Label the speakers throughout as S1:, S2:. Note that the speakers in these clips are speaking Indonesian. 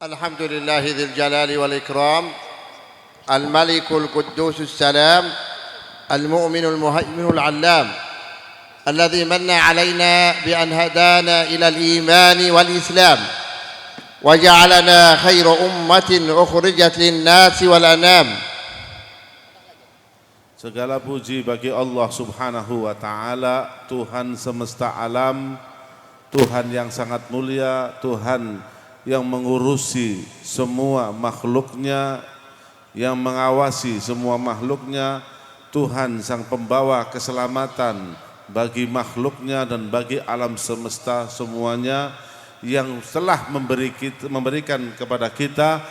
S1: الحمد لله ذي الجلال والإكرام الملك القدوس السلام المؤمن المهيمن العلام الذي من علينا بأن هدانا إلى الإيمان والإسلام وجعلنا خير أمة أخرجت للناس والأنام.
S2: Segala puji bagi Allah Subhanahu wa Ta'ala, Tuhan semesta alam, Tuhan yang sangat mulia, Tuhan yang mengurusi semua makhluknya, yang mengawasi semua makhluknya, Tuhan sang pembawa keselamatan bagi makhluknya dan bagi alam semesta semuanya, yang telah memberikan kepada kita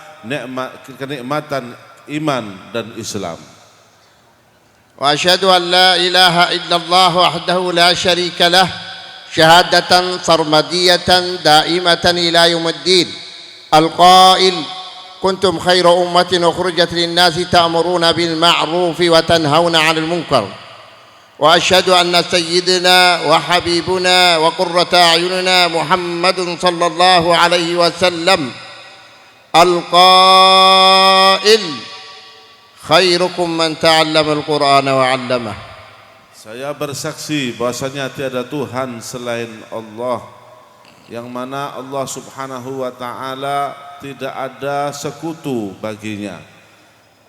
S2: kenikmatan iman dan Islam.
S1: Wa asyhadu an la ilaha illallah wahdahu la syarika lah syahadatan sarmadiyatan daimatan ila yaumiddin al-qail kuntum khaira ummatin ukhrijat lin-nasi ta'muruna bil ma'ruf wa tanhauna 'anil munkar wa asyhadu anna sayyidina wa habibuna wa qurrata a'yunina Muhammadun sallallahu alaihi wasallam al-qail khairukum man ta'allama al-Qur'ana wa 'allamah.
S2: Saya bersaksi bahwasanya tiada Tuhan selain Allah, yang mana Allah Subhanahu wa Ta'ala tidak ada sekutu baginya,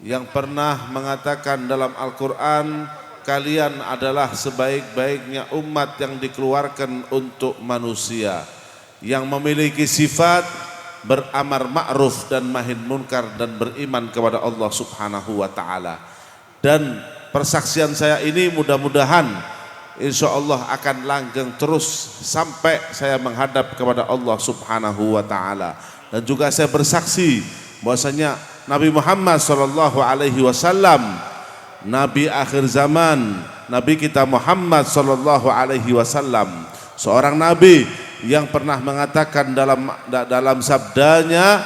S2: yang pernah mengatakan dalam Al-Quran, kalian adalah sebaik-baiknya umat yang dikeluarkan untuk manusia, yang memiliki sifat beramar ma'ruf dan nahi munkar dan beriman kepada Allah Subhanahu wa Ta'ala. Dan persaksian saya ini mudah-mudahan insya Allah akan langgeng terus sampai saya menghadap kepada Allah Subhanahu wa Ta'ala. Dan juga saya bersaksi bahwasanya Nabi Muhammad sallallahu alaihi wasallam, Nabi akhir zaman, Nabi kita Muhammad sallallahu alaihi wasallam, seorang nabi yang pernah mengatakan dalam sabdanya,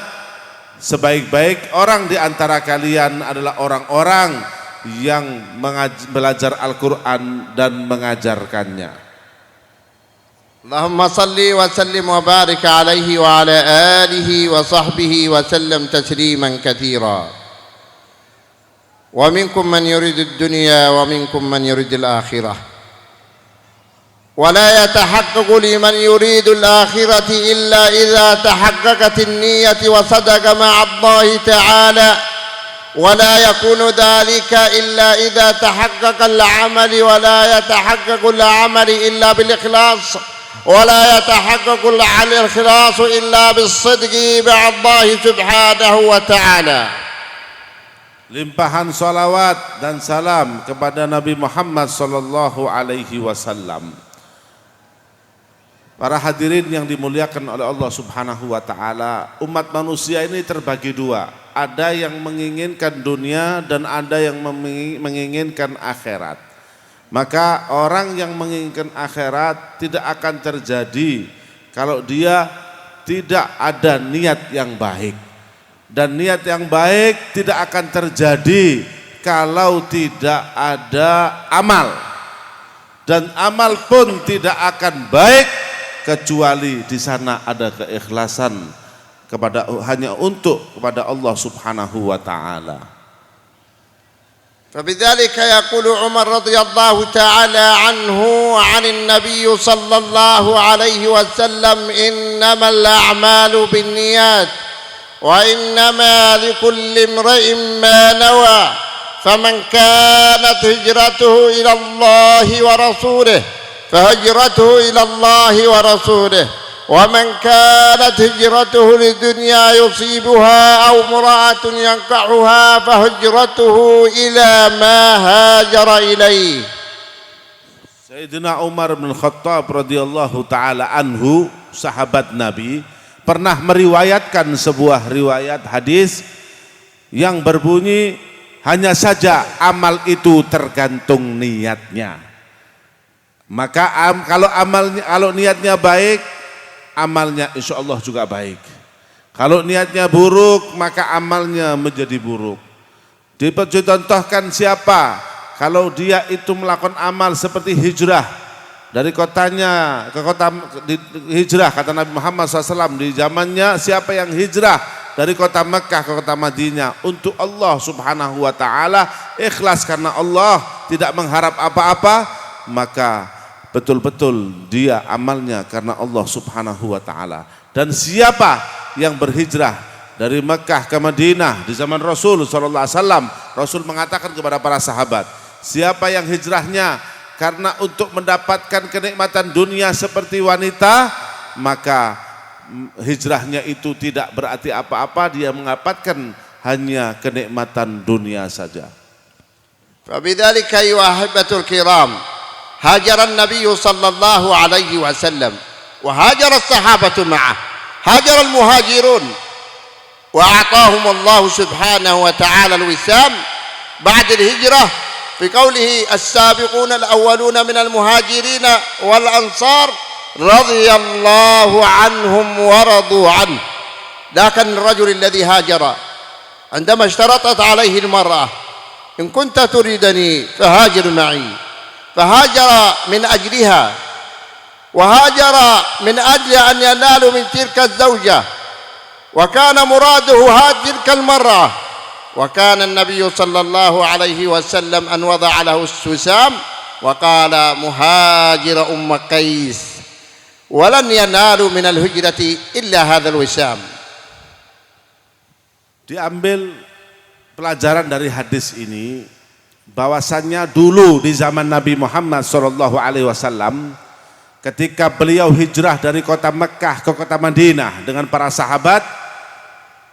S2: sebaik-baik orang di antara kalian adalah orang-orang yang belajar Al-Quran dan mengajarkannya.
S1: Allahumma salli wa sallim wa barik alaihi wa ala alihi wa sahbihi wa sallam tasliman katsira. Wa minkum man yuridu ad-dunya wa minkum man yuridu al-akhirah. ولا يتحقق لمن يريد الآخرة إلا إذا تحققت النية وصدق مع الله تعالى ولا يكون ذلك إلا إذا تحقق العمل ولا يتحقق العمل إلا بالإخلاص ولا يتحقق الإخلاص إلا بالصدق مع الله سبحانه وتعالى.
S2: Limpahan salawat dan salam kepada Nabi Muhammad sallallahu alaihi wasallam. Para hadirin yang dimuliakan oleh Allah Subhanahu wa Ta'ala, umat manusia ini terbagi dua. Ada yang menginginkan dunia dan ada yang menginginkan akhirat. Maka orang yang menginginkan akhirat tidak akan terjadi kalau dia tidak ada niat yang baik. Dan niat yang baik tidak akan terjadi kalau tidak ada amal. Dan amal pun tidak akan baik kecuali di sana ada keikhlasan hanya kepada Allah Subhanahu wa Ta'ala.
S1: فبذلك يقول عمر رضي الله تعالى عنه عن النبي صلى الله عليه وسلم إنما الأعمال بالنيات وإنما لكل امرئ ما نوى فمن كانت هجرته إلى الله ورسوله فهجرته إلى الله ورسوله ومن كانت هجرته لدنيا يصيبها أو امرأة ينكحها فهجرته إلى ما هاجر إليه.
S2: Sayyidina Umar bin Khattab radhiyallahu taala anhu, sahabat Nabi, pernah meriwayatkan sebuah riwayat hadis yang berbunyi, hanya saja amal itu tergantung niatnya. Maka kalau niatnya baik, amalnya insya Allah juga baik. Kalau niatnya buruk, maka amalnya menjadi buruk. Dicontohkan siapa? Kalau dia itu melakukan amal seperti hijrah dari kotanya ke kota, hijrah kata Nabi Muhammad SAW, di zamannya siapa yang hijrah dari kota Mekah ke kota Madinah untuk Allah Subhanahu wa taala, ikhlas karena Allah, tidak mengharap apa-apa, maka betul-betul dia amalnya karena Allah Subhanahu wa taala. Dan siapa yang berhijrah dari Mekah ke Madinah di zaman Rasul sallallahu alaihi wasallam, Rasul mengatakan kepada para sahabat, siapa yang hijrahnya karena untuk mendapatkan kenikmatan dunia seperti wanita, maka hijrahnya itu tidak berarti apa-apa, dia mendapatkan hanya kenikmatan dunia saja.
S1: فبذلك أيها أحبة الكرام هاجر النبي صلى الله عليه وسلم وهاجر الصحابة معه، هاجر المهاجرون وأعطاهم الله سبحانه وتعالى الوسام بعد الهجرة بقوله السابقون الأولون من المهاجرين والأنصار رضي الله عنهم ورضوا عنه. لكن الرجل الذي هاجر عندما اشترطت عليه المرأة إن كنت تريدني فهاجر معي، فهاجر من أجلها وهاجر من أجل أن ينال من تلك الزوجة، وكان مراده تلك المرأة، وكان النبي صلى الله عليه وسلم أن وضع له السسام وقال مهاجر أم قيس ولن ينالوا من الهجرة إلا هذا الوسام.
S2: Diambil pelajaran dari hadis ini bahwasannya dulu di zaman Nabi Muhammad SAW, ketika beliau hijrah dari kota Mekah ke kota Madinah dengan para sahabat,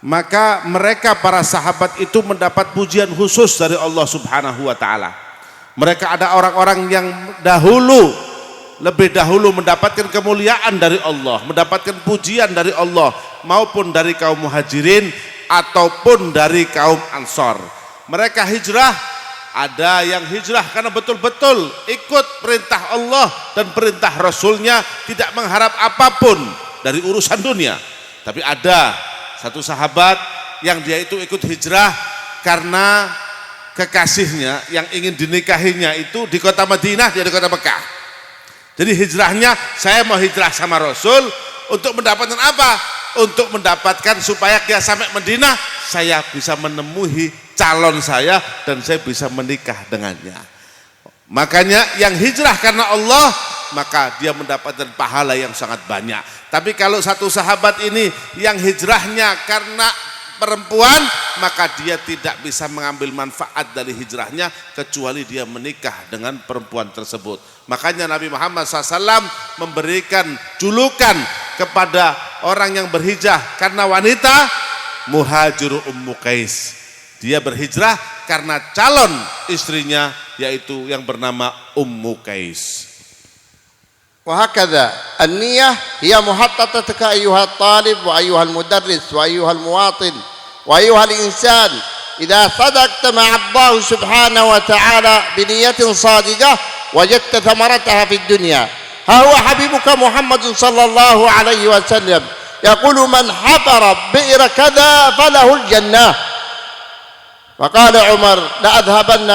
S2: maka mereka para sahabat itu mendapat pujian khusus dari Allah Subhanahu wa taala. Mereka ada orang-orang yang lebih dahulu mendapatkan kemuliaan dari Allah, mendapatkan pujian dari Allah, maupun dari kaum muhajirin ataupun dari kaum ansor. Mereka hijrah, ada yang hijrah karena betul-betul ikut perintah Allah dan perintah Rasulnya, tidak mengharap apapun dari urusan dunia. Tapi ada satu sahabat yang dia itu ikut hijrah karena kekasihnya yang ingin dinikahinya itu di kota Madinah, dia di kota Mekah. Jadi hijrahnya, saya mau hijrah sama Rasul untuk mendapatkan apa? Untuk mendapatkan supaya dia sampai Madinah, saya bisa menemui calon saya dan saya bisa menikah dengannya. Makanya yang hijrah karena Allah, maka dia mendapatkan pahala yang sangat banyak. Tapi kalau satu sahabat ini yang hijrahnya karena perempuan, maka dia tidak bisa mengambil manfaat dari hijrahnya kecuali dia menikah dengan perempuan tersebut. Makanya Nabi Muhammad SAW memberikan julukan kepada orang yang berhijrah karena wanita, muhajiru ummu qais. Dia berhijrah karena calon istrinya yaitu yang bernama Ummu Qais.
S1: وهكذا النية هي محطتك أيها الطالب وأيها المدرس وأيها المواطن وأيها الإنسان. إذا صدقت مع الله سبحانه وتعالى بنية صادقة وجدت ثمرتها في الدنيا. ها هو حبيبك محمد صلى الله عليه وسلم يقول من حفر بئر كذا فله الجنة. فقال عمر لأذهبن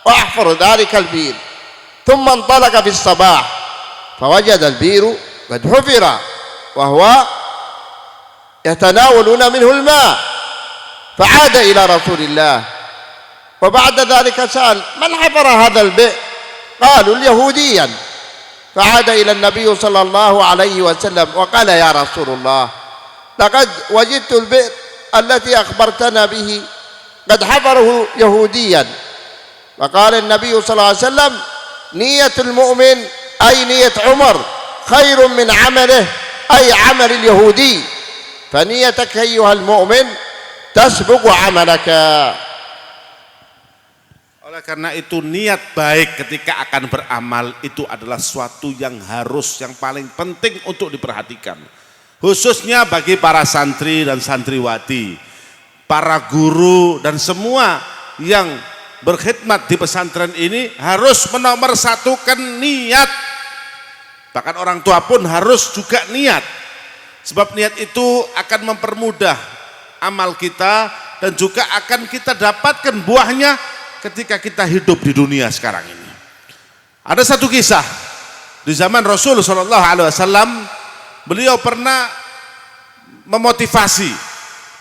S1: وأحفر ذلك البئر، ثم انطلق في الصباح فوجد البئر قد حفر وهو يتناولون منه الماء، فعاد إلى رسول الله وبعد ذلك سأل من حفر هذا البئر؟ قالوا اليهوديا. فعاد إلى النبي صلى الله عليه وسلم وقال يا رسول الله لقد وجدت البئر التي أخبرتنا به قد حفره يهوديا. فقال النبي صلى الله عليه وسلم نية المؤمن أي نية عمر خير من عمله أي عمل اليهودي، فنيتك أيها المؤمن تسبق عملك.
S2: Oleh karena itu niat baik ketika akan beramal itu adalah suatu yang harus, yang paling penting untuk diperhatikan. Khususnya bagi para santri dan santriwati, para guru dan semua yang berkhidmat di pesantren ini harus menomorsatukan niat. Bahkan orang tua pun harus juga niat. Sebab niat itu akan mempermudah amal kita dan juga akan kita dapatkan buahnya ketika kita hidup di dunia sekarang ini. Ada satu kisah di zaman Rasul SAW, beliau pernah memotivasi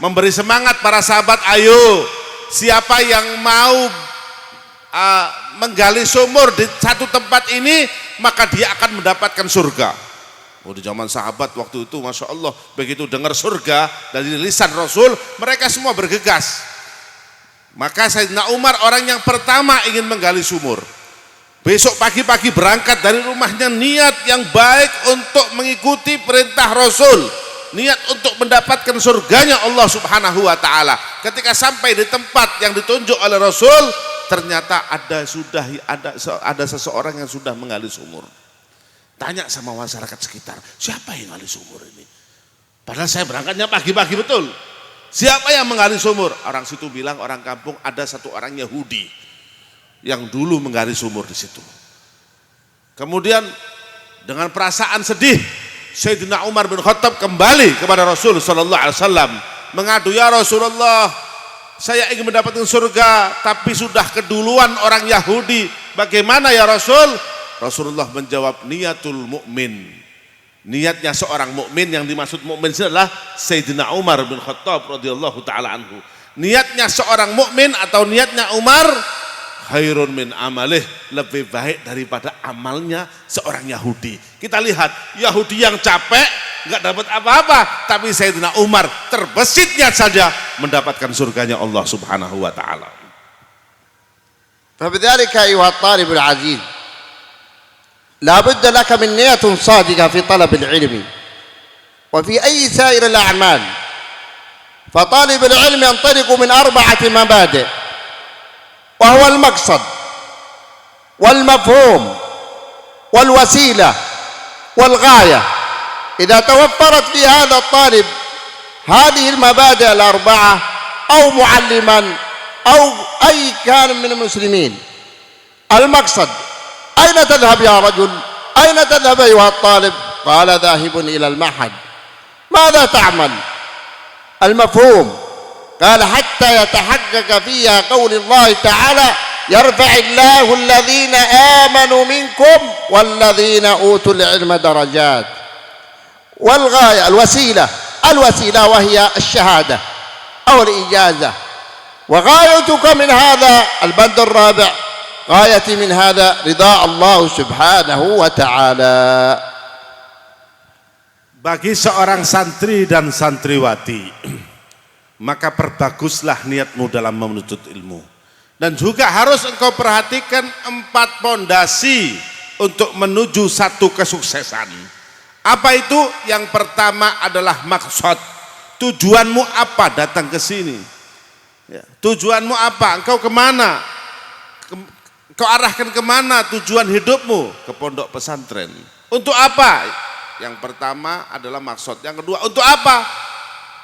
S2: memberi semangat para sahabat, ayo siapa yang mau menggali sumur di satu tempat ini maka dia akan mendapatkan surga. Di zaman sahabat waktu itu Masya Allah, begitu dengar surga dari lisan Rasul, mereka semua bergegas. Maka Sayyidina Umar orang yang pertama ingin menggali sumur. Besok pagi-pagi berangkat dari rumahnya, niat yang baik untuk mengikuti perintah Rasul, niat untuk mendapatkan surganya Allah Subhanahu wa ta'ala. Ketika sampai di tempat yang ditunjuk oleh Rasul, ternyata ada seseorang yang sudah menggali sumur. Tanya sama masyarakat sekitar, siapa yang gali sumur ini? Padahal saya berangkatnya pagi-pagi betul. Siapa yang menggali sumur? Orang situ bilang, orang kampung, ada satu orang Yahudi yang dulu menggali sumur di situ. Kemudian dengan perasaan sedih, Sayyidina Umar bin Khattab kembali kepada Rasul sallallahu alaihi wasallam, mengadu, ya Rasulullah, saya ingin mendapatkan surga tapi sudah keduluan orang Yahudi. Bagaimana ya Rasul? Rasulullah menjawab, niatul mukmin, niatnya seorang mukmin, yang dimaksud mukmin adalah Sayyidina Umar bin Khattab radhiyallahu taala anhu. Niatnya seorang mukmin atau niatnya Umar, khairun min amalih, lebih baik daripada amalnya seorang Yahudi. Kita lihat Yahudi yang capek nggak dapat apa-apa, tapi Sayyidina Umar terbesit niat saja mendapatkan surganya Allah Subhanahu wa taala.
S1: Fabidzalika ayuha at-talib al-aziz, لا بد لك من نية صادقة في طلب العلم وفي أي سائر الأعمال. فطالب العلم ينطلق من 4 مبادئ، وهو المقصد والمفهوم والوسيلة والغاية. إذا توفرت في هذا الطالب هذه المبادئ ال4 أو معلما أو أي كان من المسلمين، المقصد، أين تذهب يا رجل؟ أين تذهب أيها الطالب؟ قال ذاهب إلى المعهد. ماذا تعمل؟ المفهوم، قال حتى يتحقق فيها قول الله تعالى يرفع الله الذين آمنوا منكم والذين أوتوا العلم درجات. والغاية الوسيلة وهي الشهادة أو الإجازة. وغايتك من هذا البند الرابع، غايتي من هذا رضا الله سبحانه وتعالى.
S2: Bagi seorang santri dan santriwati, maka perbaguslah niatmu dalam menuntut ilmu. Dan juga harus engkau perhatikan 4 pondasi untuk menuju satu kesuksesan. Apa itu? Yang pertama adalah maksud. Tujuanmu apa datang ke sini? Ya, tujuanmu apa? Engkau kemana? Kau arahkan kemana tujuan hidupmu? Ke pondok pesantren. Untuk apa? Yang pertama adalah maksud. Yang kedua, untuk apa?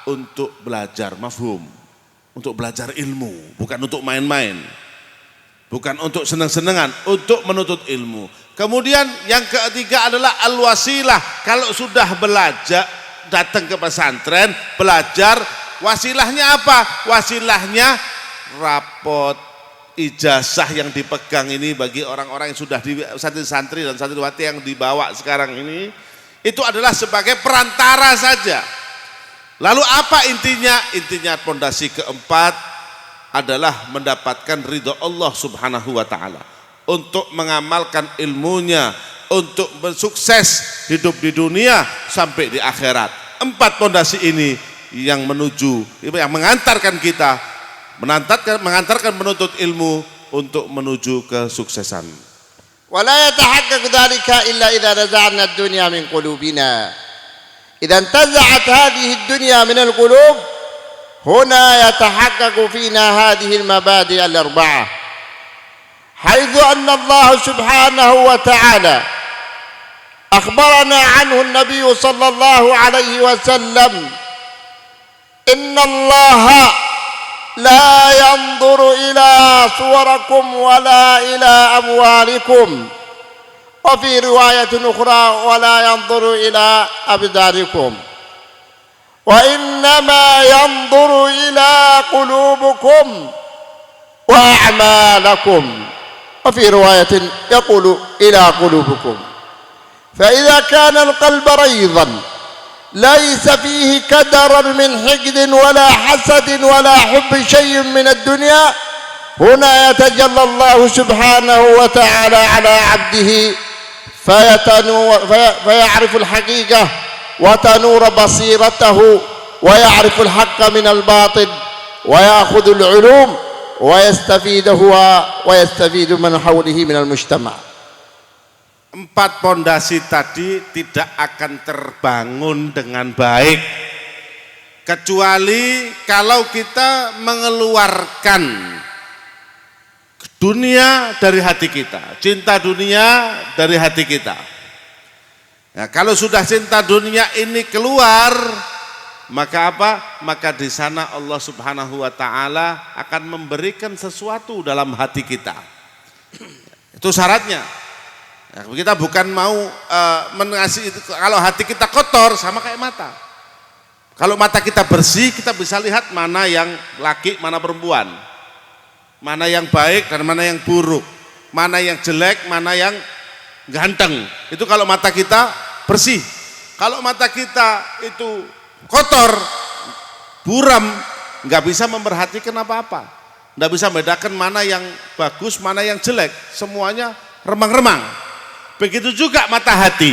S2: Untuk belajar mafhum. Untuk belajar ilmu. Bukan untuk main-main. Bukan untuk senang-senangan. Untuk menuntut ilmu. Kemudian yang ketiga adalah al-wasilah. Kalau sudah belajar, datang ke pesantren, belajar, wasilahnya apa? Wasilahnya rapot, ijazah yang dipegang ini bagi orang-orang yang sudah di santri dan santriwati yang dibawa sekarang ini, itu adalah sebagai perantara saja. Lalu apa intinya? Intinya pondasi keempat adalah mendapatkan ridha Allah Subhanahu wa taala, untuk mengamalkan ilmunya, untuk bersukses hidup di dunia sampai di akhirat. 4 pondasi ini yang mengantarkan kita, mengantarkan menuntut ilmu untuk menuju kesuksesan.
S1: ولا يتحقق ذلك إلا إذا نزعنا الدنيا من قلوبنا. إذا انتزعت هذه الدنيا من القلوب هنا يتحقق فينا هذه المبادئ ال4، حيث أن الله سبحانه وتعالى أخبرنا عنه النبي صلى الله عليه وسلم إن الله لا ينظر إلى صوركم ولا إلى أموالكم، وفي رواية أخرى ولا ينظر إلى أبدانكم، وإنما ينظر إلى قلوبكم وأعمالكم، وفي رواية يقول إلى قلوبكم. فإذا كان القلب ريضا ليس فيه كدر من حقد ولا حسد ولا حب شيء من الدنيا. هنا يتجلى الله سبحانه وتعالى على عبده فيعرف الحقيقة وتنور بصيرته ويعرف الحق من الباطل ويأخذ العلوم ويستفيد هو ويستفيد من حوله من المجتمع.
S2: 4 pondasi tadi tidak akan terbangun dengan baik kecuali kalau kita mengeluarkan dunia dari hati kita, cinta dunia dari hati kita. Nah, kalau sudah cinta dunia ini keluar, maka apa? Maka di sana Allah Subhanahu wa taala akan memberikan sesuatu dalam hati kita. Itu syaratnya. Ya, kita bukan mau mengasih itu. Kalau hati kita kotor sama kayak mata. Kalau mata kita bersih, kita bisa lihat mana yang laki, mana perempuan, mana yang baik dan mana yang buruk, mana yang jelek, mana yang ganteng. Itu kalau mata kita bersih. Kalau mata kita itu kotor, buram, nggak bisa memperhatikan apa-apa, nggak bisa membedakan mana yang bagus, mana yang jelek, semuanya remang-remang. Begitu juga mata hati.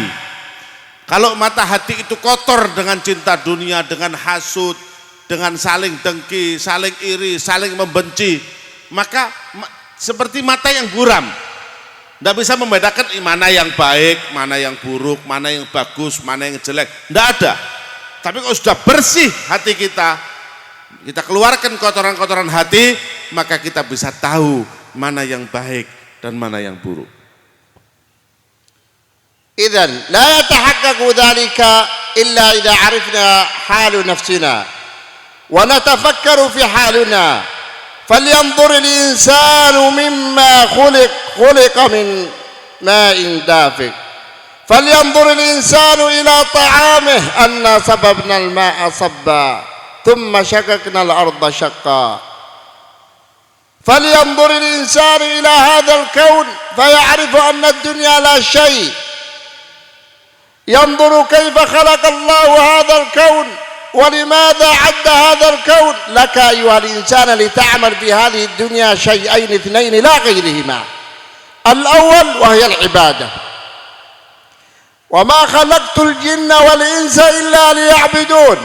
S2: Kalau mata hati itu kotor dengan cinta dunia, dengan hasud, dengan saling dengki, saling iri, saling membenci, maka seperti mata yang buram, tidak bisa membedakan mana yang baik, mana yang buruk, mana yang bagus, mana yang jelek, tidak ada. Tapi kalau sudah bersih hati kita, kita keluarkan kotoran-kotoran hati, maka kita bisa tahu mana yang baik dan mana yang buruk.
S1: إذن لا يتحقق ذلك إلا إذا عرفنا حال نفسنا ونتفكر في حالنا. فلينظر الإنسان مما خلق من ماء دافق. فلينظر الإنسان إلى طعامه أنا صببنا الماء صبا ثم شققنا الأرض شقا. فلينظر الإنسان إلى هذا الكون فيعرف أن الدنيا لا شيء. ينظر كيف خلق الله هذا الكون ولماذا عد هذا الكون لك أيها الإنسان لتعمل في هذه الدنيا شيئين اثنين لا غيرهما. الأول وهي العبادة. وما خلقت الجن والإنس إلا ليعبدون.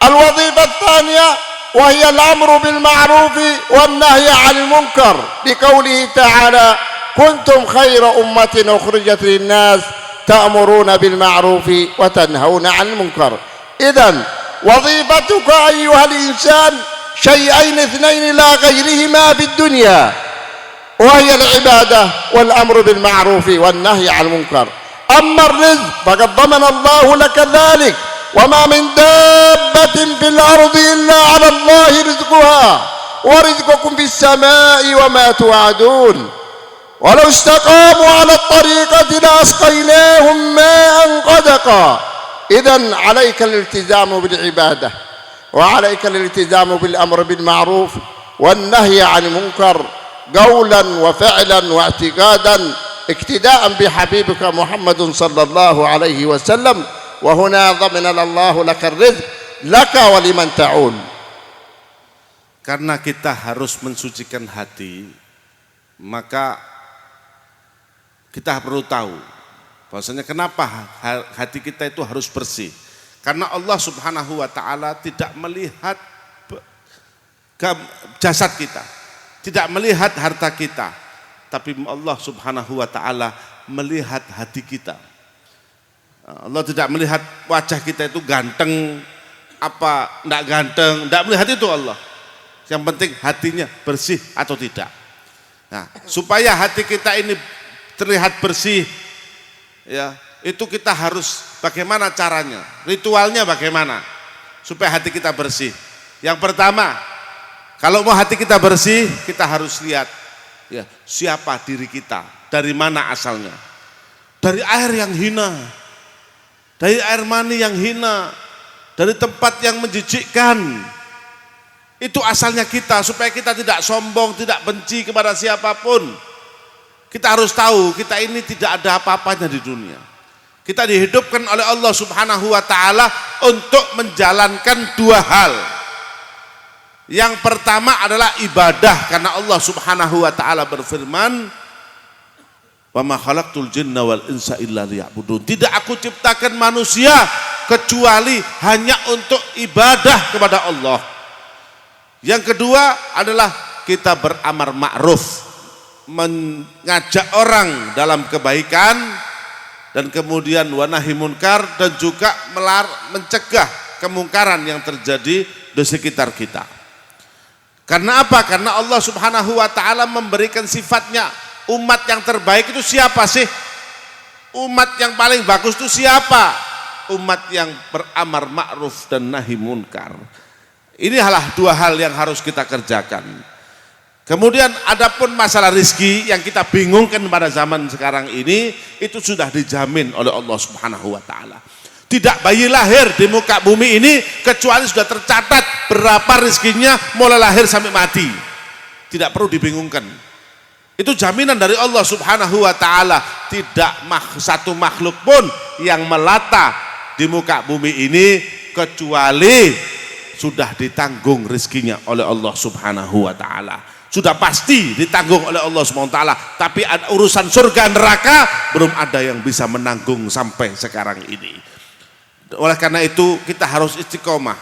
S1: الوظيفة الثانية وهي الأمر بالمعروف والنهي عن المنكر بقوله تعالى كنتم خير أمة أخرجت للناس تأمرون بالمعروف وتنهون عن المنكر. إذن وظيفتك أيها الإنسان شيئين اثنين لا غيرهما في الدنيا وهي العبادة والأمر بالمعروف والنهي عن المنكر. أما الرزق فقد ضمن الله لك ذلك وما من دابة في الأرض إلا على الله رزقها ورزقكم في السماء وما توعدون. ولو استقاموا على الطريقة لأسقيناهم ماء غدقا. إذن عليك الالتزام بالعبادة وعليك الالتزام بالأمر بالمعروف والنهي عن المنكر قولا وفعلا واعتقادا اقتداء بحبيبك محمد صلى الله عليه وسلم. وهنا ضمن الله لك الرزق لك ولمن تعول.
S2: Karena kita harus mensucikan hati, maka kita perlu tahu bahwasanya kenapa hati kita itu harus bersih. Karena Allah Subhanahu wa taala tidak melihat jasad kita, tidak melihat harta kita, tapi Allah Subhanahu wa taala melihat hati kita. Allah tidak melihat wajah kita itu ganteng apa enggak ganteng, enggak melihat itu Allah. Yang penting hatinya bersih atau tidak. Nah, supaya hati kita ini terlihat bersih, ya, itu kita harus bagaimana caranya, ritualnya bagaimana supaya hati kita bersih. Yang pertama, kalau mau hati kita bersih, kita harus lihat, ya, siapa diri kita, dari mana asalnya. Dari air yang hina, dari air mani yang hina, dari tempat yang menjijikkan. Itu asalnya kita, supaya kita tidak sombong, tidak benci kepada siapapun. Kita harus tahu kita ini tidak ada apa-apanya di dunia. Kita dihidupkan oleh Allah Subhanahu wa taala untuk menjalankan dua hal. Yang pertama adalah ibadah, karena Allah Subhanahu wa taala berfirman, "Wa ma khalaqtul jinna wal insa illa liya'budun." Tidak aku ciptakan manusia kecuali hanya untuk ibadah kepada Allah. Yang kedua adalah kita beramar ma'ruf, mengajak orang dalam kebaikan, dan kemudian wa nahi munkar, dan juga mencegah kemungkaran yang terjadi di sekitar kita. Karena apa? Karena Allah Subhanahu wa taala memberikan sifatnya. Umat yang terbaik itu siapa sih? Umat yang paling bagus itu siapa? Umat yang beramar ma'ruf dan nahi munkar. Inilah dua hal yang harus kita kerjakan. Kemudian adapun masalah rizki yang kita bingungkan pada zaman sekarang ini, itu sudah dijamin oleh Allah Subhanahu wa taala. Tidak bayi lahir di muka bumi ini kecuali sudah tercatat berapa rizkinya mulai lahir sampai mati. Tidak perlu dibingungkan. Itu jaminan dari Allah Subhanahu wa taala. Tidak satu makhluk pun yang melata di muka bumi ini kecuali sudah ditanggung rizkinya oleh Allah Subhanahu wa taala. Sudah pasti ditanggung oleh Allah Subhanahu wa taala. Tapi urusan surga neraka belum ada yang bisa menanggung sampai sekarang ini. Oleh karena itu kita harus istiqomah,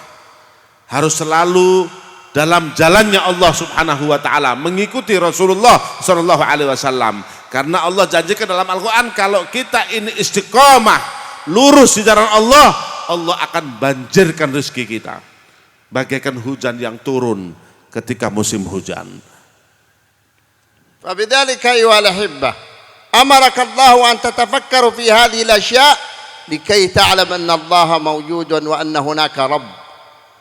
S2: harus selalu dalam jalannya Allah Subhanahu wa taala, mengikuti Rasulullah sallallahu alaihi wasallam. Karena Allah janjikan dalam Al-Qur'an, kalau kita ini istiqomah, lurus di jalan Allah, Allah akan banjirkan rezeki kita bagaikan hujan yang turun ketika musim hujan.
S1: فبذلك أيها الأحبة أمرك الله أن تتفكر في هذه الأشياء لكي تعلم أن الله موجود وأن هناك رب.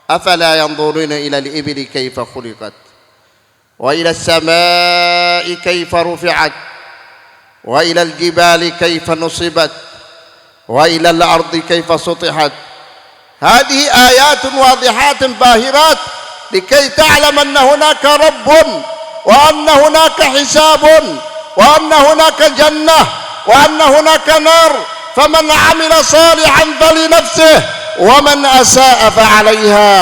S1: أفلا ينظرون إلى الإبل كيف خلقت وإلى السماء كيف رفعت وإلى الجبال كيف نصبت وإلى الأرض كيف سطحت. هذه آيات واضحات باهرات لكي تعلم أن هناك رب وأن هناك حساب وأن هناك جنة وأن هناك نار. فمن عمل صالحا فلنفسه ومن أساء فعليها.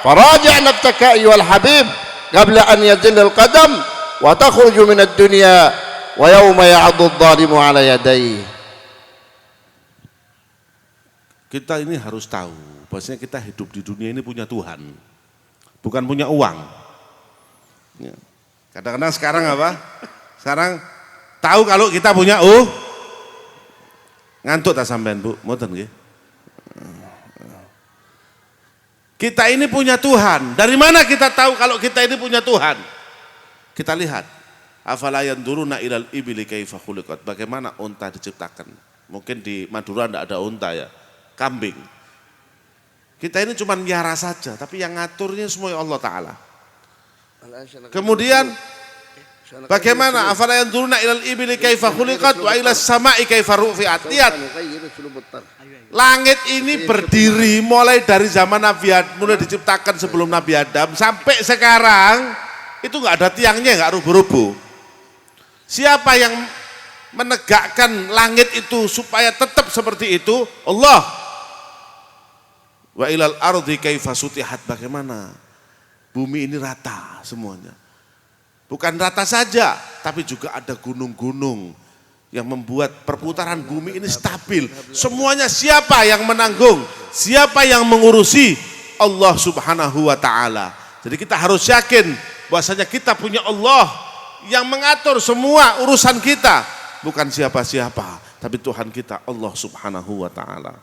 S1: فراجع نفسك أيها الحبيب قبل أن يزل القدم وتخرج من الدنيا ويوم يعض الظالم على يديه.
S2: Kita ini harus tahu bahwasanya kita hidup di dunia ini punya Tuhan, bukan punya uang. Kadang-kadang sekarang apa? Sekarang tahu kalau kita punya ngantuk tak sampean Bu, mboten nggih. Kita ini punya Tuhan. Dari mana kita tahu kalau kita ini punya Tuhan? Kita lihat. Afala yanduruna ilal ibili kaifa khuliqat. Bagaimana unta diciptakan? Mungkin di Madura enggak ada unta ya. Kambing. Kita ini cuma miara saja, tapi yang ngaturnya semua Allah Ta'ala. Kemudian bagaimana? Afala yanduruna ilal ibili kaifa khuliqat wa ilas sama'i kaifa rufi'at. Lihat. Langit ini berdiri mulai dari zaman Nabi Adam, mulai diciptakan sebelum Nabi Adam sampai sekarang itu enggak ada tiangnya, enggak rubuh-rubuh. Siapa yang menegakkan langit itu supaya tetap seperti itu? Allah. Wa ilal ardi kaifa sutihat. Bagaimana bumi ini rata semuanya. Bukan rata saja, tapi juga ada gunung-gunung yang membuat perputaran bumi ini stabil. Semuanya siapa yang menanggung? Siapa yang mengurusi? Allah Subhanahu wa taala. Jadi kita harus yakin bahwasanya kita punya Allah yang mengatur semua urusan kita, bukan siapa-siapa, tapi Tuhan kita Allah Subhanahu wa taala.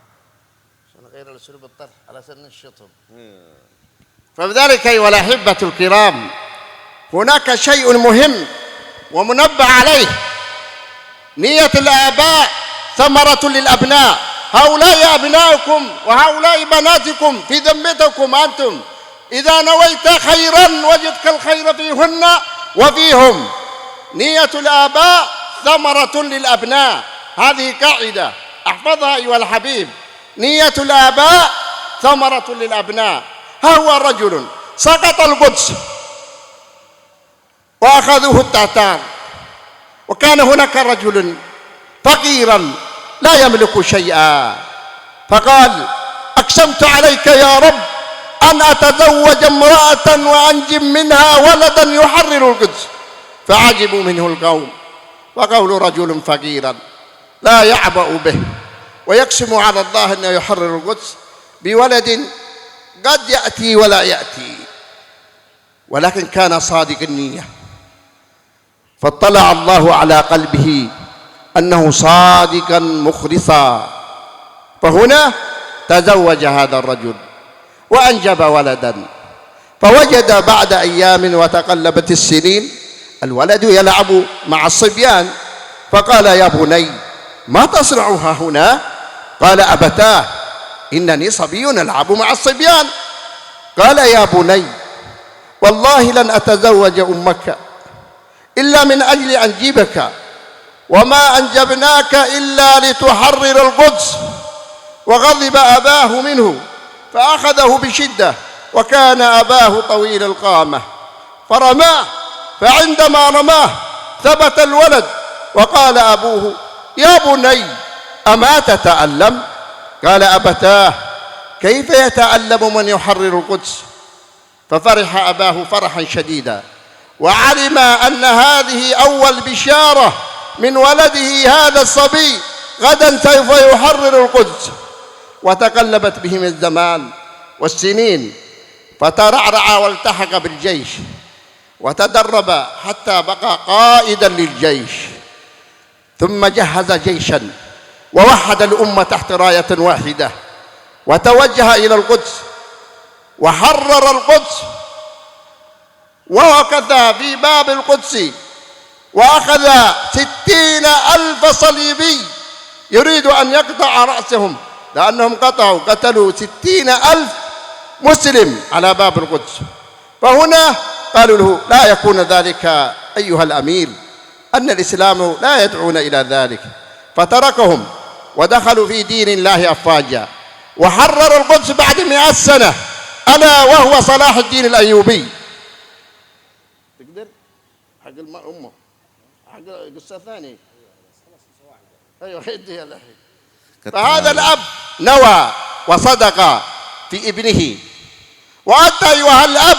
S1: فبذلك أيها الأحبة الكرام هناك شيء مهم ومنبه عليه. نية الآباء ثمرة للأبناء. هؤلاء أبناؤكم وهؤلاء بناتكم في ذمتكم أنتم. إذا نويت خيرا وجدك الخير فيهن وفيهم. نية الآباء ثمرة للأبناء. هذه قاعدة احفظها أيها الحبيب. نية الآباء ثمرة للأبناء. ها هو رجل سقط القدس وأخذوه التتار، وكان هناك رجل فقيرا لا يملك شيئا، فقال: أقسمت عليك يا رب أن أتزوج امرأة وأنجب منها ولدا يحرر القدس. فعجبوا منه القوم، وقول رجل فقيرا لا يعبأ به ويقسم على الله أنه يحرر القدس بولد قد يأتي ولا يأتي، ولكن كان صادق النية، فاطلع الله على قلبه أنه صادقا مخلصا، فهنا تزوج هذا الرجل وأنجب ولدا. فوجد بعد أيام وتقلبت السنين الولد يلعب مع الصبيان، فقال: يا بني ما تصنع هنا؟ قال: أبتاه إنني صبي ألعب مع الصبيان. قال: يا بني والله لن أتزوج أمك إلا من أجل أنجبك، وما أنجبناك إلا لتحرر القدس. وغضب أباه منه فأخذه بشدة، وكان أباه طويل القامة، فرماه، فعندما رماه ثبت الولد، وقال أبوه: يا بني أما تتألم؟ قال: أبتاه كيف يتألم من يحرر القدس؟ ففرح أباه فرحا شديدا، وعلم أن هذه أول بشارة من ولده هذا الصبي غدا سوف يحرر القدس. وتقلبت بهم الزمان والسنين، فترعرع والتحق بالجيش، وتدرب حتى بقى قائدا للجيش، ثم جهز جيشا ووحد الأمة تحت راية واحدة، وتوجه إلى القدس وحرر القدس، ووقف في باب القدس وأخذ 60,000 صليبي يريد أن يقطع رأسهم، لأنهم قتلوا 60,000 مسلم على باب القدس. فهنا قالوا له: لا يكون ذلك أيها الأمير، أن الإسلام لا يدعون إلى ذلك. فتركهم ودخلوا في دين الله أفواجا، وحرر القدس بعد 100 سنة، ألا وهو صلاح الدين الأيوبي. تقدر حق أمه حق قصة ثانية. أيوة خدي الأخي. فهذا الأب نوى وصدق في ابنه. وأنت أيها الأب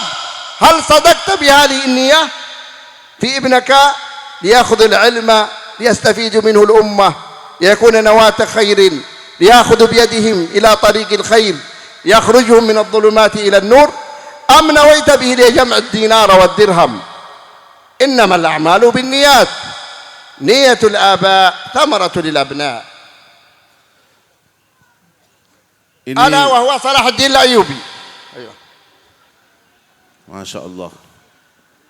S1: هل صدقت بهذه النية في ابنك ليأخذ العلم ليستفيد منه الأمة، ليكون نواة خير، ليأخذ بيدهم إلى طريق الخير، يخرجهم من الظلمات إلى النور، أم نويت به لجمع الدينار والدرهم؟ إنما الأعمال بالنيات، نية الآباء ثمرة للأبناء. ألا وهو صلاح الدين الأيوبي. أيوة.
S2: Masya Allah,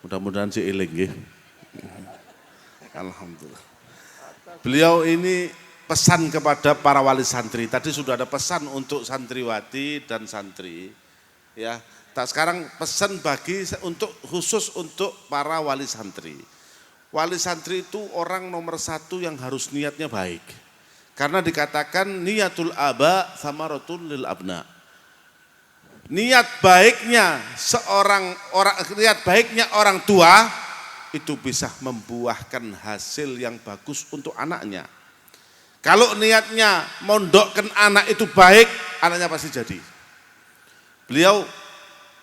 S2: mudah-mudahan si iling ya. Alhamdulillah. Beliau ini pesan kepada para wali santri. Tadi sudah ada pesan untuk santriwati dan santri. Ya, sekarang pesan untuk khusus untuk para wali santri. Wali santri itu orang nomor 1 yang harus niatnya baik. Karena dikatakan niatul aba samaratul lil abna. Niat baiknya orang tua itu bisa membuahkan hasil yang bagus untuk anaknya. Kalau niatnya mondokkan anak itu baik, anaknya pasti jadi. Beliau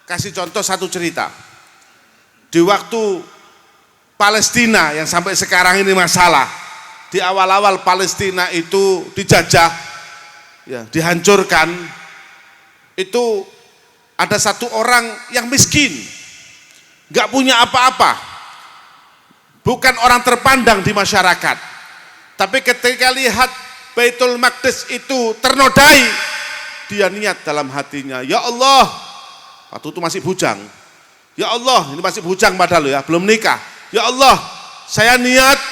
S2: kasih contoh satu cerita. Di waktu Palestina yang sampai sekarang ini masalah, di awal-awal Palestina itu dijajah, ya, dihancurkan, itu ada satu orang yang miskin, gak punya apa-apa, bukan orang terpandang di masyarakat, tapi ketika lihat Baitul Maqdis itu ternodai, dia niat dalam hatinya, ya Allah, waktu itu masih bujang, ya Allah, ini masih bujang padahal ya, belum nikah, ya Allah, saya niat,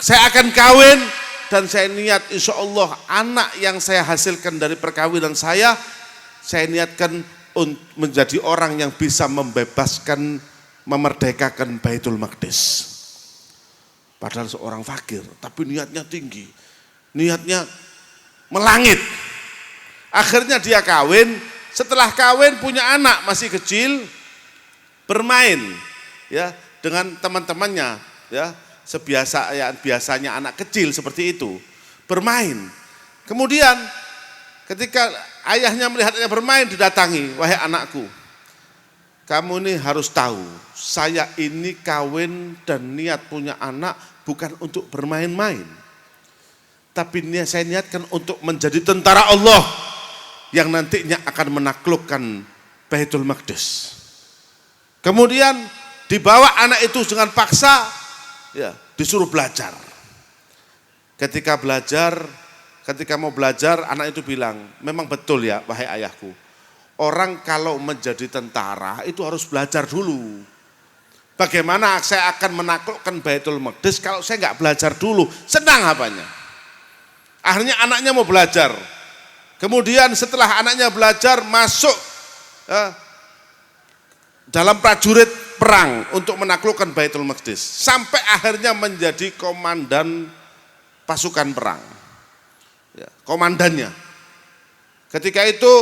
S2: saya akan kawin, dan saya niat insya Allah anak yang saya hasilkan dari perkawinan saya niatkan menjadi orang yang bisa membebaskan, memerdekakan Baitul Maqdis. Padahal seorang fakir, tapi niatnya tinggi, niatnya melangit. Akhirnya dia kawin, setelah kawin punya anak masih kecil, bermain ya dengan teman-temannya, ya biasanya anak kecil seperti itu. bermain. Kemudian ketika ayahnya melihatnya bermain, didatangi, wahai anakku, kamu ini harus tahu, saya ini kawin dan niat punya anak bukan untuk bermain-main. Tapi saya niatkan untuk menjadi tentara Allah yang nantinya akan menaklukkan Baitul Maqdis. Kemudian dibawa anak itu dengan paksa, ya, disuruh belajar. Ketika mau belajar, anak itu bilang, memang betul ya wahai ayahku, orang kalau menjadi tentara itu harus belajar dulu. Bagaimana saya akan menaklukkan Baitul Maqdis kalau saya nggak belajar dulu? Senang apanya? Akhirnya anaknya mau belajar. Kemudian setelah anaknya belajar, masuk dalam prajurit perang untuk menaklukkan Baitul Maqdis. Sampai akhirnya menjadi komandan pasukan perang. Ya, komandannya. Ketika itu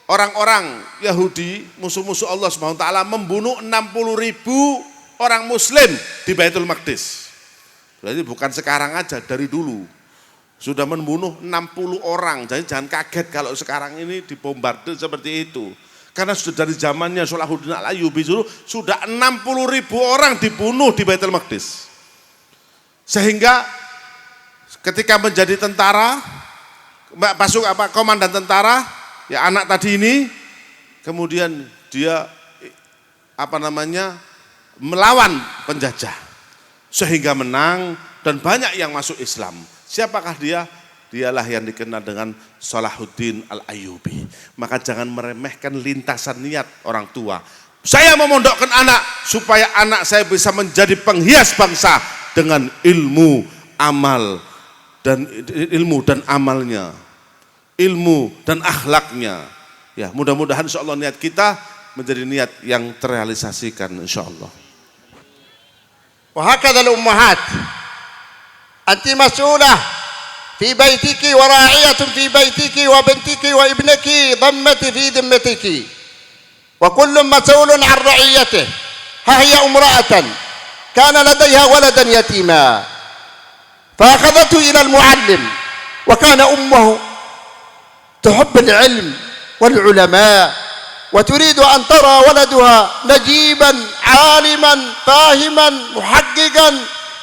S2: orang-orang Yahudi, musuh-musuh Allah SWT, membunuh 60.000 orang Muslim di Baitul Maqdis. Berarti bukan sekarang aja, dari dulu. Sudah membunuh 60 orang, jadi jangan kaget kalau sekarang ini dibombardir seperti itu. Karena sudah dari zamannya Salahuddin Al-Ayyubi sudah 60.000 orang dibunuh di Baitul Maqdis. Sehingga ketika menjadi tentara, komandan tentara, ya anak tadi ini, kemudian dia melawan penjajah sehingga menang dan banyak yang masuk Islam. Siapakah dia? Dialah yang dikenal dengan Salahuddin Al-Ayyubi. Maka jangan meremehkan lintasan niat orang tua. Saya memondokkan anak supaya anak saya bisa menjadi penghias bangsa dengan ilmu dan amalnya, ilmu dan akhlaknya. Ya, mudah-mudahan insyaallah niat kita menjadi niat yang terrealisasikan insyaallah.
S1: Wa hakadha al-ummahat anti mas'ulah في بيتك وراعية في بيتك وبنتك وابنك ضمت في ذمتك وكل مسؤول عن رعيته. ها هي امرأة كان لديها ولدا يتيما فأخذته إلى المعلم وكان أمه تحب العلم والعلماء وتريد أن ترى ولدها نجيبا عالما فاهما محققا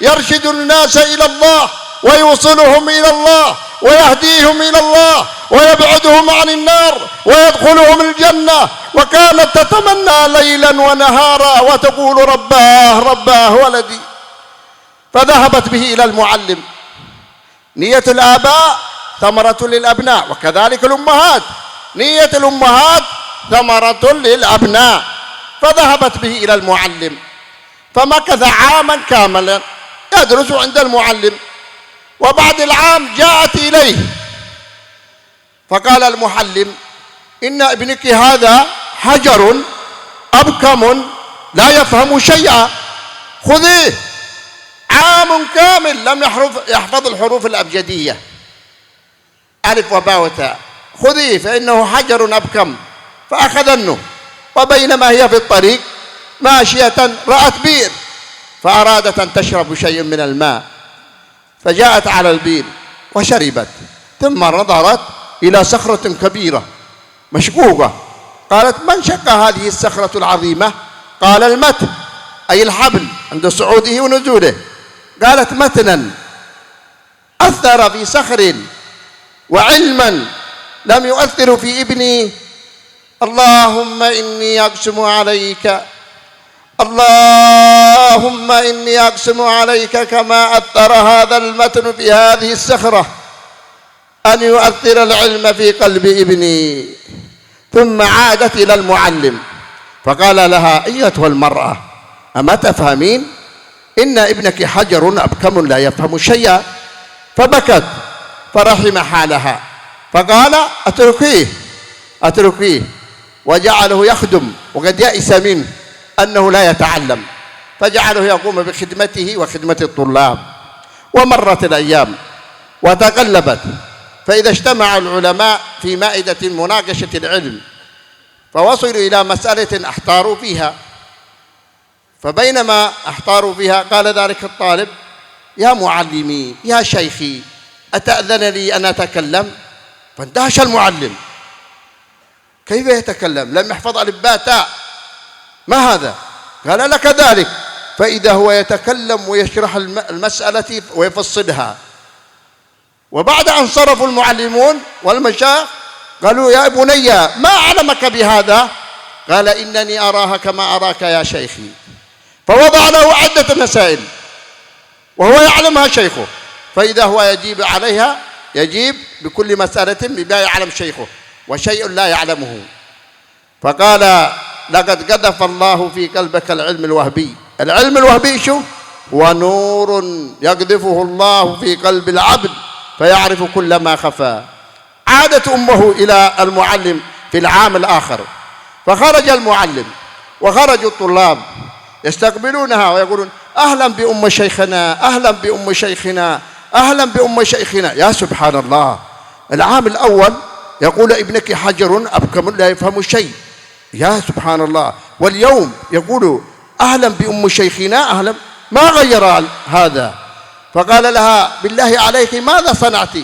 S1: يرشد الناس إلى الله ويوصلهم إلى الله ويهديهم إلى الله ويبعدهم عن النار ويدخلهم الجنة وكانت تتمنى ليلا ونهارا وتقول رباه ولدي. فذهبت به إلى المعلم. نية الآباء ثمرة للأبناء وكذلك الأمهات، نية الأمهات ثمرة للأبناء. فذهبت به إلى المعلم فمكث عاما كاملا يدرس عند المعلم. وبعد العام جاءت إليه فقال المعلم إن ابنك هذا حجر أبكم لا يفهم شيئا، خذيه. عام كامل لم يحفظ الحروف الأبجدية ألف وباء وتاء، خذيه فإنه حجر أبكم. فأخذنه وبينما هي في الطريق ماشية رأت بئر فأرادت أن تشرب شيء من الماء فجاءت على البئر وشربت، ثم نظرت إلى صخرة كبيرة مشقوقة. قالت من شق هذه الصخرة العظيمة؟ قال المتن أي الحبل عند صعوده ونزوله. قالت متنا أثر في صخر وعلما لم يؤثر في ابني. اللهم إني أقسم عليك، اللهم إني أقسم عليك كما أثر هذا المتن في هذه الصخرة أن يؤثر العلم في قلب ابني. ثم عادت إلى المعلم فقال لها أيتها المرأة أما تفهمين إن ابنك حجر أبكم لا يفهم شيئا. فبكت فرحم حالها فقال أتركيه وجعله يخدم وقد يئس منه أنه لا يتعلم، فجعله يقوم بخدمته وخدمة الطلاب. ومرت الأيام وتقلبت فإذا اجتمع العلماء في مائدة مناقشة العلم فوصلوا إلى مسألة احتاروا فيها. فبينما احتاروا فيها قال ذلك الطالب يا معلمي يا شيخي أتأذن لي أن أتكلم؟ فاندهش المعلم، كيف يتكلم؟ لم يحفظ ألف باء تاء، ما هذا؟ قال لك ذلك. فإذا هو يتكلم ويشرح المسألة ويفصلها. وبعد أن صرفوا المعلمون والمشايخ قالوا يا بني ما أعلمك بهذا؟ قال إنني أراها كما أراك يا شيخي. فوضع له عدة مسائل وهو يعلمها شيخه، فإذا هو يجيب عليها يجيب بكل مسألة بما يعلم شيخه وشيء لا يعلمه. فقال لقد قذف الله في قلبك العلم الوهبي. العلم الوهبي شو؟ هو نور يقذفه الله في قلب العبد فيعرف كل ما خفى. عادت أمه إلى المعلم في العام الآخر، فخرج المعلم وخرج الطلاب يستقبلونها ويقولون أهلا بأم شيخنا، أهلا بأم شيخنا، أهلا بأم شيخنا. يا سبحان الله، العام الأول يقول ابنك حجر أبكم لا يفهم شيء، يا سبحان الله. واليوم يقول أهلا بأم شيخنا، أهلا، ما غير هذا. فقال لها بالله عليك ماذا صنعت؟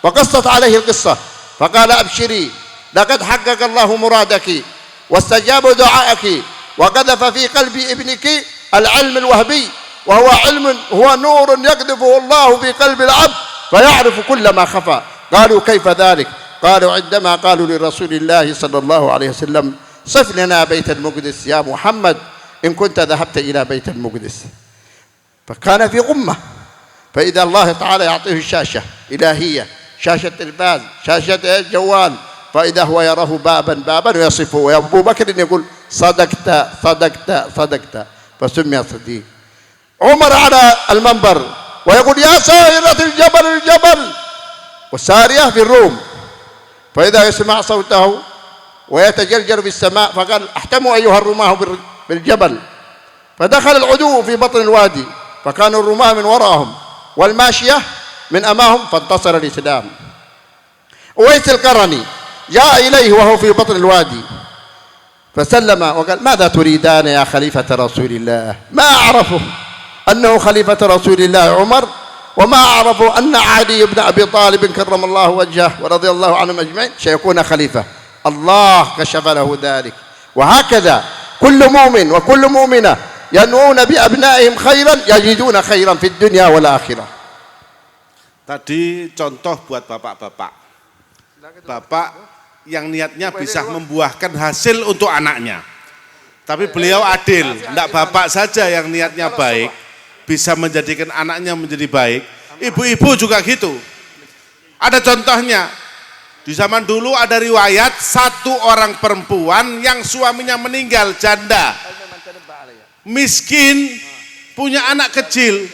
S1: وقصت عليه القصة. فقال أبشري لقد حقق الله مرادك واستجاب دعائك وقذف في قلب ابنك العلم الوهبي، وهو علم هو نور يقذفه الله في قلب العبد فيعرف كل ما خفى. قالوا كيف ذلك؟ قالوا عندما قالوا لرسول الله صلى الله عليه وسلم صف لنا بيت المقدس يا محمد إن كنت ذهبت إلى بيت المقدس. فكان في غمة، فإذا الله تعالى يعطيه الشاشة إلهية، شاشة تلفاز، شاشة جوال، فإذا هو يراه بابا بابا ويصفه، وأبو بكر يقول صدقت صدقت صدقت، فسمي صديق. عمر على المنبر ويقول يا سائرة الجبل الجبل، والسارية في الروم، فإذا يسمع صوته ويتجلجل في السماء فقال احتموا أيها الرماه بالجبل. فدخل العدو في بطن الوادي، فكانوا الرماه من وراءهم والماشية من أمامهم، فانتصر الإسلام. أويس القرني جاء إليه وهو في بطن الوادي فسلم وقال ماذا تريدان يا خليفة رسول الله؟ ما أعرفه أنه خليفة رسول الله عمر، وما أعرف أن علي بن أبي طالب كرم الله وجهه ورضي الله عنهم أجمعين سيكون خليفة. الله كشف له ذلك. وهكذا كل مؤمن وكل مؤمنة ينوون بأبنائهم خيرا يجدون خيرا في الدنيا والآخرة.
S2: Tadi contoh buat bapak-bapak. Bapak yang niatnya bisa membuahkan hasil untuk anaknya. Tapi beliau adil, tidak bapak saja yang niatnya baik bisa menjadikan anaknya menjadi baik. Ibu-ibu juga gitu. Ada contohnya. Di zaman dulu ada riwayat satu orang perempuan yang suaminya meninggal, janda, miskin, punya anak kecil.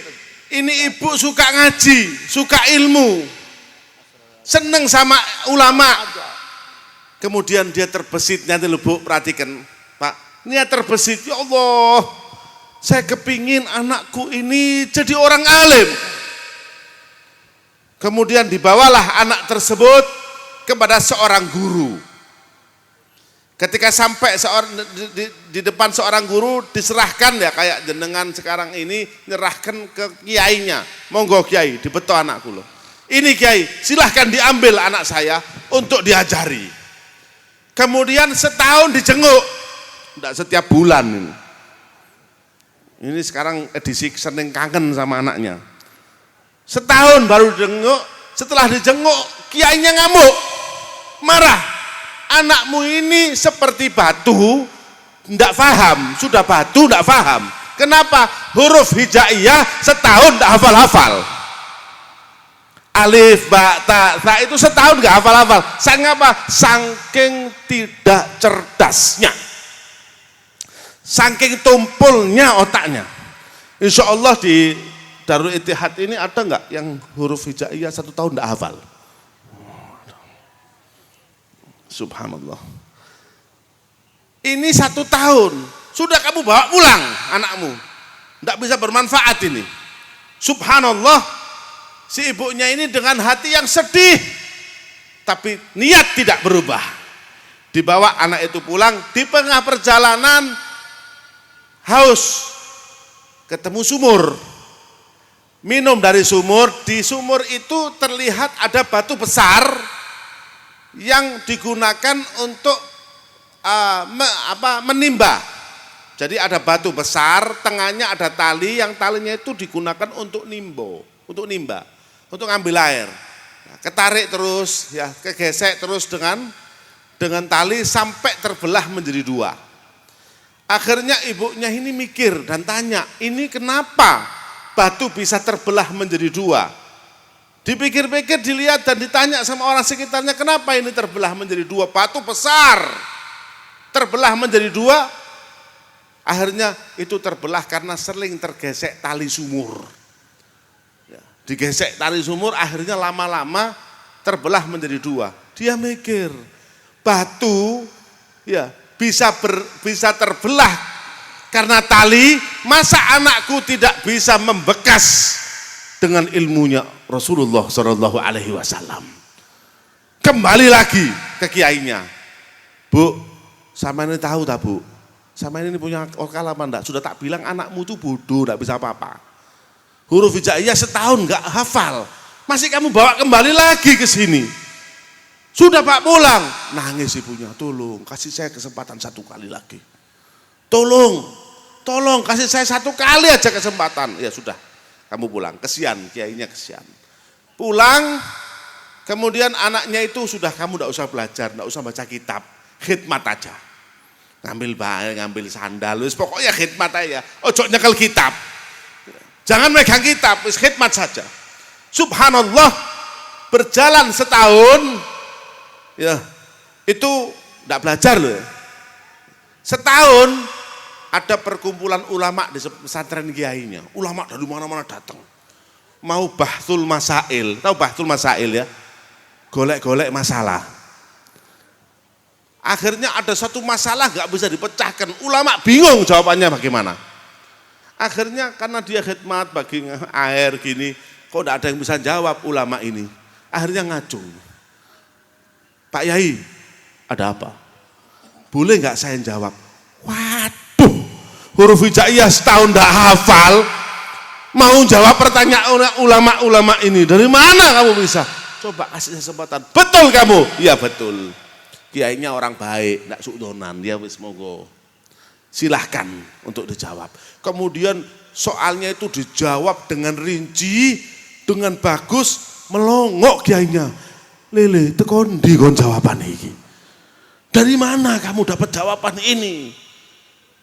S2: Ini ibu suka ngaji, suka ilmu, seneng sama ulama. Kemudian dia terbesit, nanti lu Bu perhatikan Pak, dia terbesit, ya Allah, saya kepingin anakku ini jadi orang alim. Kemudian dibawalah anak tersebut kepada seorang guru. Ketika sampai di depan seorang guru diserahkan, ya kayak jenengan sekarang ini nyerahkan ke kiainya, monggo kiai dibeto anakku loh. Ini kiai silahkan diambil anak saya untuk diajari. Kemudian setahun dijenguk, tidak setiap bulan ini. Ini sekarang edisi seneng kangen sama anaknya. Setahun baru dijenguk, setelah dijenguk kiainya ngamuk, marah. Anakmu ini seperti batu, tidak paham, sudah batu tidak paham. Kenapa? Huruf hijaiyah setahun tidak hafal-hafal. Alif, ba, ta, sa itu setahun tidak hafal-hafal. Saking tidak cerdasnya, saking tumpulnya otaknya. Insya Allah di Darul Ittihad ini ada nggak yang huruf hijaiyah 1 tahun tidak hafal? Subhanallah. Ini 1 tahun sudah kamu bawa pulang anakmu, tidak bisa bermanfaat ini. Subhanallah, si ibunya ini dengan hati yang sedih, tapi niat tidak berubah. Dibawa anak itu pulang, di tengah perjalanan haus, ketemu sumur. minum dari sumur. Di sumur itu terlihat ada batu besar yang digunakan untuk menimba. Jadi ada batu besar, tengahnya ada tali, yang talinya itu digunakan untuk nimba, untuk ngambil air. Ketarik terus, ya, kegesek terus dengan tali sampai terbelah menjadi dua. Akhirnya ibunya ini mikir dan tanya, ini kenapa batu bisa terbelah menjadi dua? Dipikir-pikir, dilihat dan ditanya sama orang sekitarnya, kenapa ini terbelah menjadi dua? Batu besar terbelah menjadi dua. Akhirnya itu terbelah karena sering tergesek tali sumur. Digesek tali sumur, akhirnya lama-lama terbelah menjadi dua. Dia mikir, batu ya bisa terbelah karena tali, masa anakku tidak bisa membekas dengan ilmunya Rasulullah Shallallahu Alaihi Wasallam. Kembali lagi ke kiainya, Bu, sama ini tahu tak Bu? Sama ini punya akal apa enggak? Sudah tak bilang anakmu tuh bodoh, enggak bisa apa-apa. Huruf hijaiyah setahun enggak hafal, masih kamu bawa kembali lagi ke sini. Sudah Pak pulang, nangis ibunya, tolong kasih saya kesempatan satu kali lagi. Tolong kasih saya satu kali aja kesempatan. Ya sudah, kamu pulang, kesian, kiainya kesian. Pulang, kemudian anaknya itu sudah, kamu enggak usah belajar, enggak usah baca kitab, khidmat aja. Ngambil bahan, ngambil sandal, wis pokoknya khidmat aja. Ojo nyekel kitab. Jangan megang kitab, wis khidmat saja. Subhanallah, berjalan setahun, ya itu enggak belajar loh. Setahun ada perkumpulan ulama di pesantren kiainya. Ulama dari mana-mana datang. Mau bahtul masail, tahu bahtul masail ya? Golek-golek masalah. Akhirnya ada satu masalah gak bisa dipecahkan, ulama bingung jawabannya bagaimana. Akhirnya karena dia khidmat bagi air gini, kok gak ada yang bisa jawab ulama ini. Akhirnya ngacung, Pak Yai, ada apa? Boleh gak saya jawab? Waduh, huruf hijaiyah setahun gak hafal, mau jawab pertanyaan ulama-ulama ini, dari mana kamu bisa? Coba kasih kesempatan. Betul kamu? Iya betul. Kiainya orang baik, tidak suudonan, dia wis monggo. Silahkan untuk dijawab. Kemudian soalnya itu dijawab dengan rinci, dengan bagus, melongok kiainya. Lele, tekon di kon jawaban ini. Dari mana kamu dapat jawaban ini?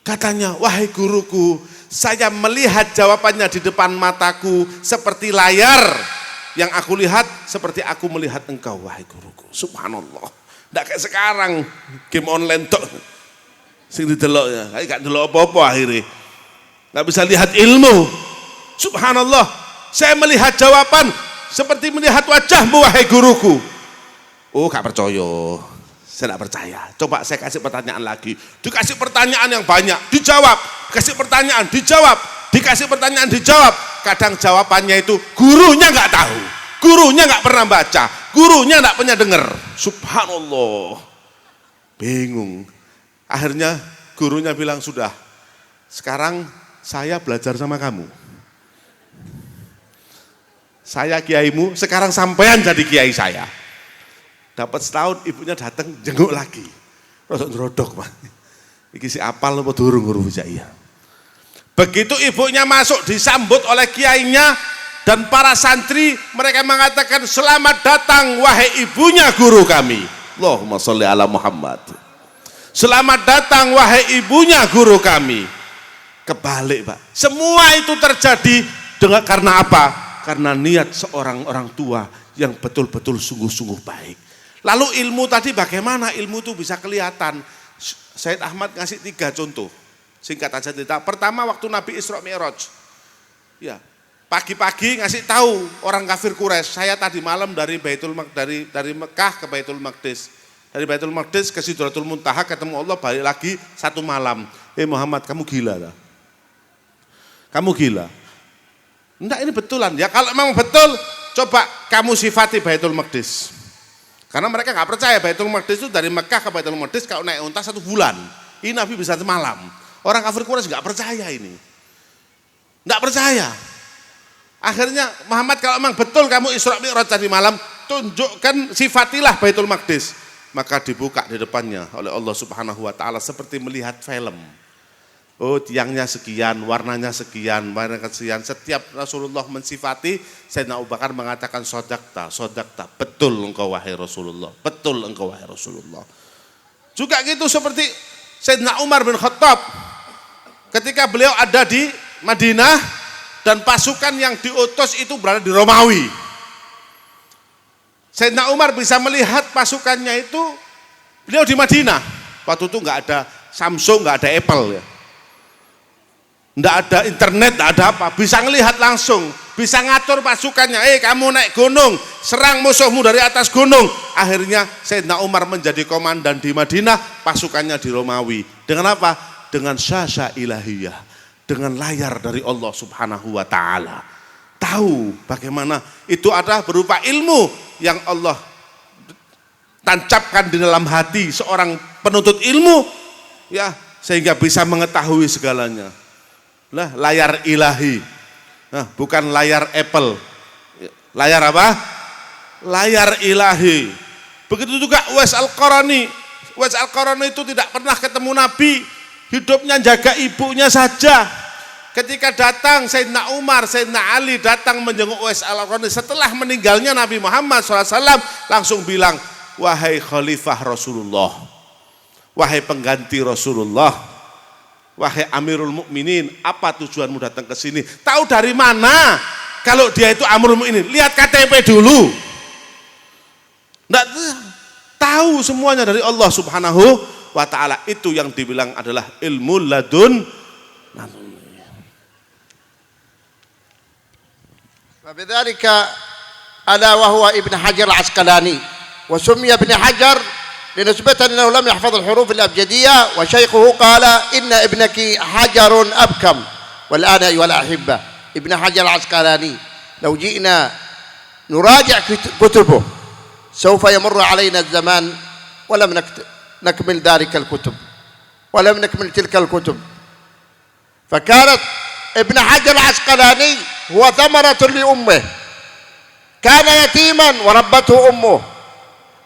S2: Katanya, wahai guruku, saya melihat jawabannya di depan mataku seperti layar. Yang aku lihat seperti aku melihat engkau, wahai guruku. Subhanallah. Nggak kayak sekarang game online tok sing didelok ya, gak delok apa-apa akhirnya. Nggak bisa lihat ilmu. Subhanallah, saya melihat jawaban seperti melihat wajahmu wahai guruku. Oh, gak percaya. Saya tidak percaya. Coba saya kasih pertanyaan lagi. Dikasih pertanyaan yang banyak, dijawab. Kasih pertanyaan, dijawab. Dikasih pertanyaan, dijawab. Kadang jawabannya itu gurunya nggak tahu. Gurunya nggak pernah baca, gurunya nggak pernah dengar. Subhanallah, bingung. Akhirnya gurunya bilang, sudah, sekarang saya belajar sama kamu. Saya kiaimu, sekarang sampean jadi kiai saya. Dapat setahun, ibunya datang jenguk lagi. Rodok-rodok, Pak. Iki si apal apa durung huruf hijaiyah. Begitu ibunya masuk, disambut oleh kiainya. Dan para santri, mereka mengatakan, selamat datang wahai ibunya guru kami. Allahumma sholli ala Muhammad. Selamat datang wahai ibunya guru kami. Kebalik Pak. Semua itu terjadi dengan karena apa? Karena niat seorang orang tua yang betul-betul sungguh-sungguh baik. Lalu ilmu tadi bagaimana? Ilmu itu bisa kelihatan. Sayyid Ahmad ngasih 3 contoh. Singkat aja cerita. Pertama waktu Nabi Isra Mi'raj. Ya. Pagi-pagi ngasih tahu orang kafir Quraisy, saya tadi malam dari Mekah ke Baitul Maqdis. Dari Baitul Maqdis ke Sidratul Muntaha ketemu Allah, balik lagi 1 malam. Muhammad, kamu gila lah. Kamu gila. Enggak, ini betulan ya. Kalau memang betul, coba kamu sifati Baitul Maqdis. Karena mereka nggak percaya Baitul Maqdis itu dari Mekah ke Baitul Maqdis kalau naik unta 1 bulan. Ini Nabi bisa semalam. Orang kafir Quraisy nggak percaya ini. Nggak percaya. Akhirnya Muhammad, kalau memang betul kamu Isra Mi'raj tadi malam, tunjukkan, sifatilah Baitul Maqdis. Maka dibuka di depannya oleh Allah Subhanahu wa taala seperti melihat film. Oh, tiangnya sekian, warnanya sekian, warnanya sekian. Setiap Rasulullah mensifati, Sayyidina Abu Bakar mengatakan sodakta, sodakta. Betul engkau wahai Rasulullah, betul engkau wahai Rasulullah. Juga gitu seperti Sayyidina Umar bin Khattab. Ketika beliau ada di Madinah dan pasukan yang diutus itu berada di Romawi. Sayyidina Umar bisa melihat pasukannya itu, beliau di Madinah. Waktu itu nggak ada Samsung, nggak ada Apple ya. Nggak ada internet, nggak ada apa, bisa ngelihat langsung, bisa ngatur pasukannya. Kamu naik gunung, serang musuhmu dari atas gunung. Akhirnya Sayyidina Umar menjadi komandan di Madinah, pasukannya di Romawi. Dengan apa? Dengan syasha ilahiyah, dengan layar dari Allah Subhanahu wa taala. Tahu bagaimana itu adalah berupa ilmu yang Allah tancapkan di dalam hati seorang penuntut ilmu, ya, sehingga bisa mengetahui segalanya. Lah, layar ilahi, nah, bukan layar Apple. Layar apa? Layar ilahi. Begitu juga Uwais Al-Qarani. Uwais Al-Qarani itu tidak pernah ketemu Nabi, hidupnya jaga ibunya saja. Ketika datang Sayyidina Umar, Sayyidina Ali datang menjenguk Uwais Al-Qarani setelah meninggalnya Nabi Muhammad SAW, langsung bilang, wahai Khalifah Rasulullah, wahai pengganti Rasulullah, wahai Amirul Mukminin, apa tujuanmu datang ke sini? Tahu dari mana kalau dia itu Amirul Mukminin? Lihat KTP dulu. Nggak tahu, semuanya dari Allah Subhanahu wa taala. Itu yang dibilang adalah ilmu ladun.
S1: فبذلك ألا وهو ابن حجر العسقلاني، وسمي ابن حجر لنسبة أنه لم يحفظ الحروف الأبجدية، وشيخه قال إن ابنك حجر أبكم. والآن أيها الأحبة، ابن حجر العسقلاني لو جئنا نراجع كتبه سوف يمر علينا الزمان ولم نكمل ذلك الكتب، ولم نكمل تلك الكتب. فكانت ابن حجر العسقلاني هو ثمرة لأمه، كان يتيما وربته أمه.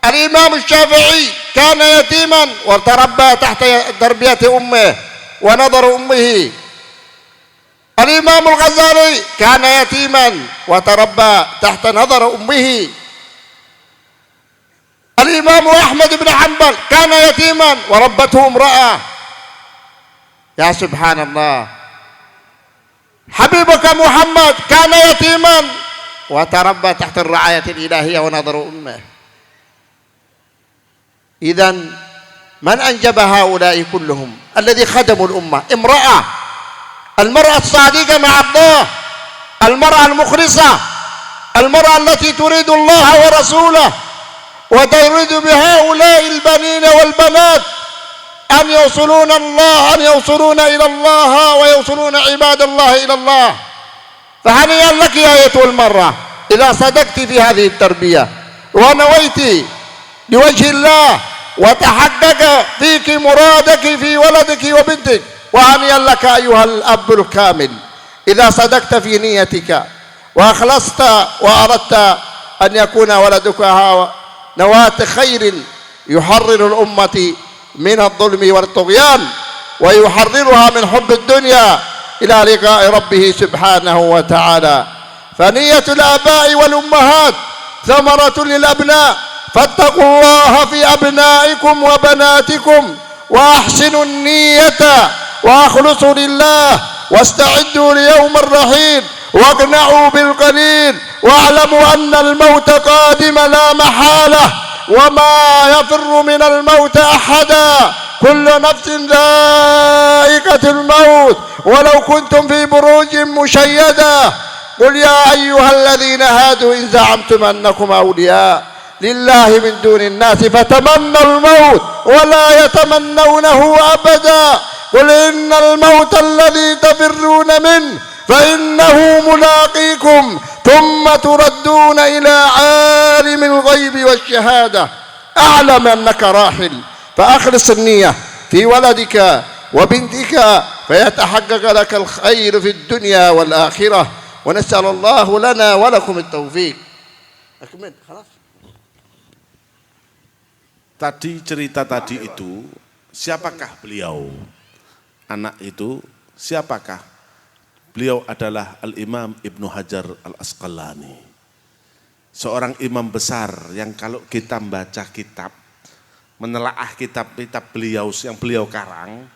S1: الإمام الشافعي كان يتيما وتربى تحت تربية أمه ونظر أمه. الإمام الغزالي كان يتيما وتربى تحت نظر أمه. الإمام أحمد بن حنبل كان يتيما وربته امرأة. يا سبحان الله، حبيبك محمد كان يتيما وتربى تحت الرعاية الإلهية ونظر أمه. إذن من أنجب هؤلاء كلهم الذي خدموا الأمة؟ امرأة، المرأة الصادقة مع الله، المرأة المخلصة، المرأة التي تريد الله ورسوله وتريد بهؤلاء البنين والبنات أن يوصلون الله، أن يوصلون إلى الله ويوصلون عباد الله إلى الله. فهنيئا لك يا أيتها المرأة إذا صدقت في هذه التربية ونويت لوجه الله وتحقق فيك مرادك في ولدك وبنتك. وهنيئا لك أيها الأب الكامل إذا صدقت في نيتك وأخلصت وأردت أن يكون ولدك نواة خير يحرر الأمة من الظلم والطغيان ويحررها من حب الدنيا إلى لقاء ربه سبحانه وتعالى. فنية الآباء والأمهات ثمرة للأبناء، فاتقوا الله في أبنائكم وبناتكم وأحسنوا النية وأخلصوا لله واستعدوا ليوم الرحيل واقنعوا بالقليل واعلموا أن الموت قادم لا محالة وما يفر من الموت أحدا. كل نفس ذائقة الموت ولو كنتم في بروج مشيدة. قل يا أيها الذين هادوا إن زعمتم أنكم أولياء لله من دون الناس فتمنوا الموت ولا يتمنونه أبدا. قل إن الموت الذي تفرون منه فإنه ملاقيكم ثم تردون إلى عالم الغيب والشهادة. أعلم أنك راحل، فأخلص النية في ولدك وبنتك فيتحقق لك الخير في الدنيا والآخرة. ونسأل الله لنا ولكم التوفيق. أكمل خلاص.
S2: Tadi cerita tadi itu, siapakah beliau? Anak itu siapakah? Beliau adalah Al-Imam Ibnu Hajar Al-Asqalani. Seorang imam besar yang kalau kita membaca kitab, menelaah kitab-kitab beliau yang beliau karang,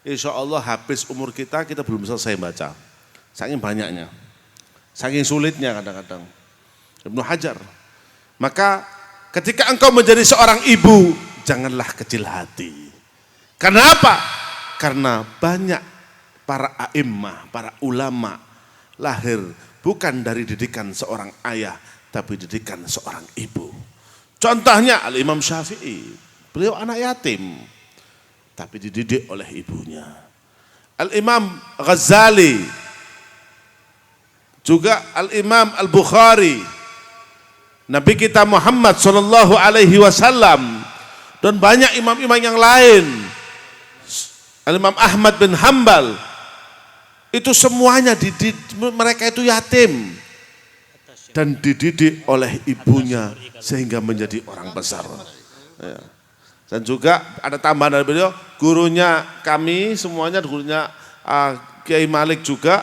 S2: insya Allah habis umur kita belum selesai baca. Saking banyaknya, saking sulitnya kadang-kadang. Ibnu Hajar. Maka ketika engkau menjadi seorang ibu, janganlah kecil hati. Kenapa? Karena banyak para a'immah, para ulama lahir bukan dari didikan seorang ayah, tapi didikan seorang ibu. Contohnya Al-Imam Syafi'i, beliau anak yatim, tapi dididik oleh ibunya. Al-Imam Ghazali, juga Al-Imam Al-Bukhari, Nabi kita Muhammad sallallahu alaihi wasallam, dan banyak imam-imam yang lain, Al-Imam Ahmad bin Hanbal, itu semuanya mereka itu yatim dan dididik oleh ibunya sehingga menjadi orang besar. Ya. Dan juga ada tambahan dari beliau, gurunya kami semuanya, gurunya Kiai Malik juga,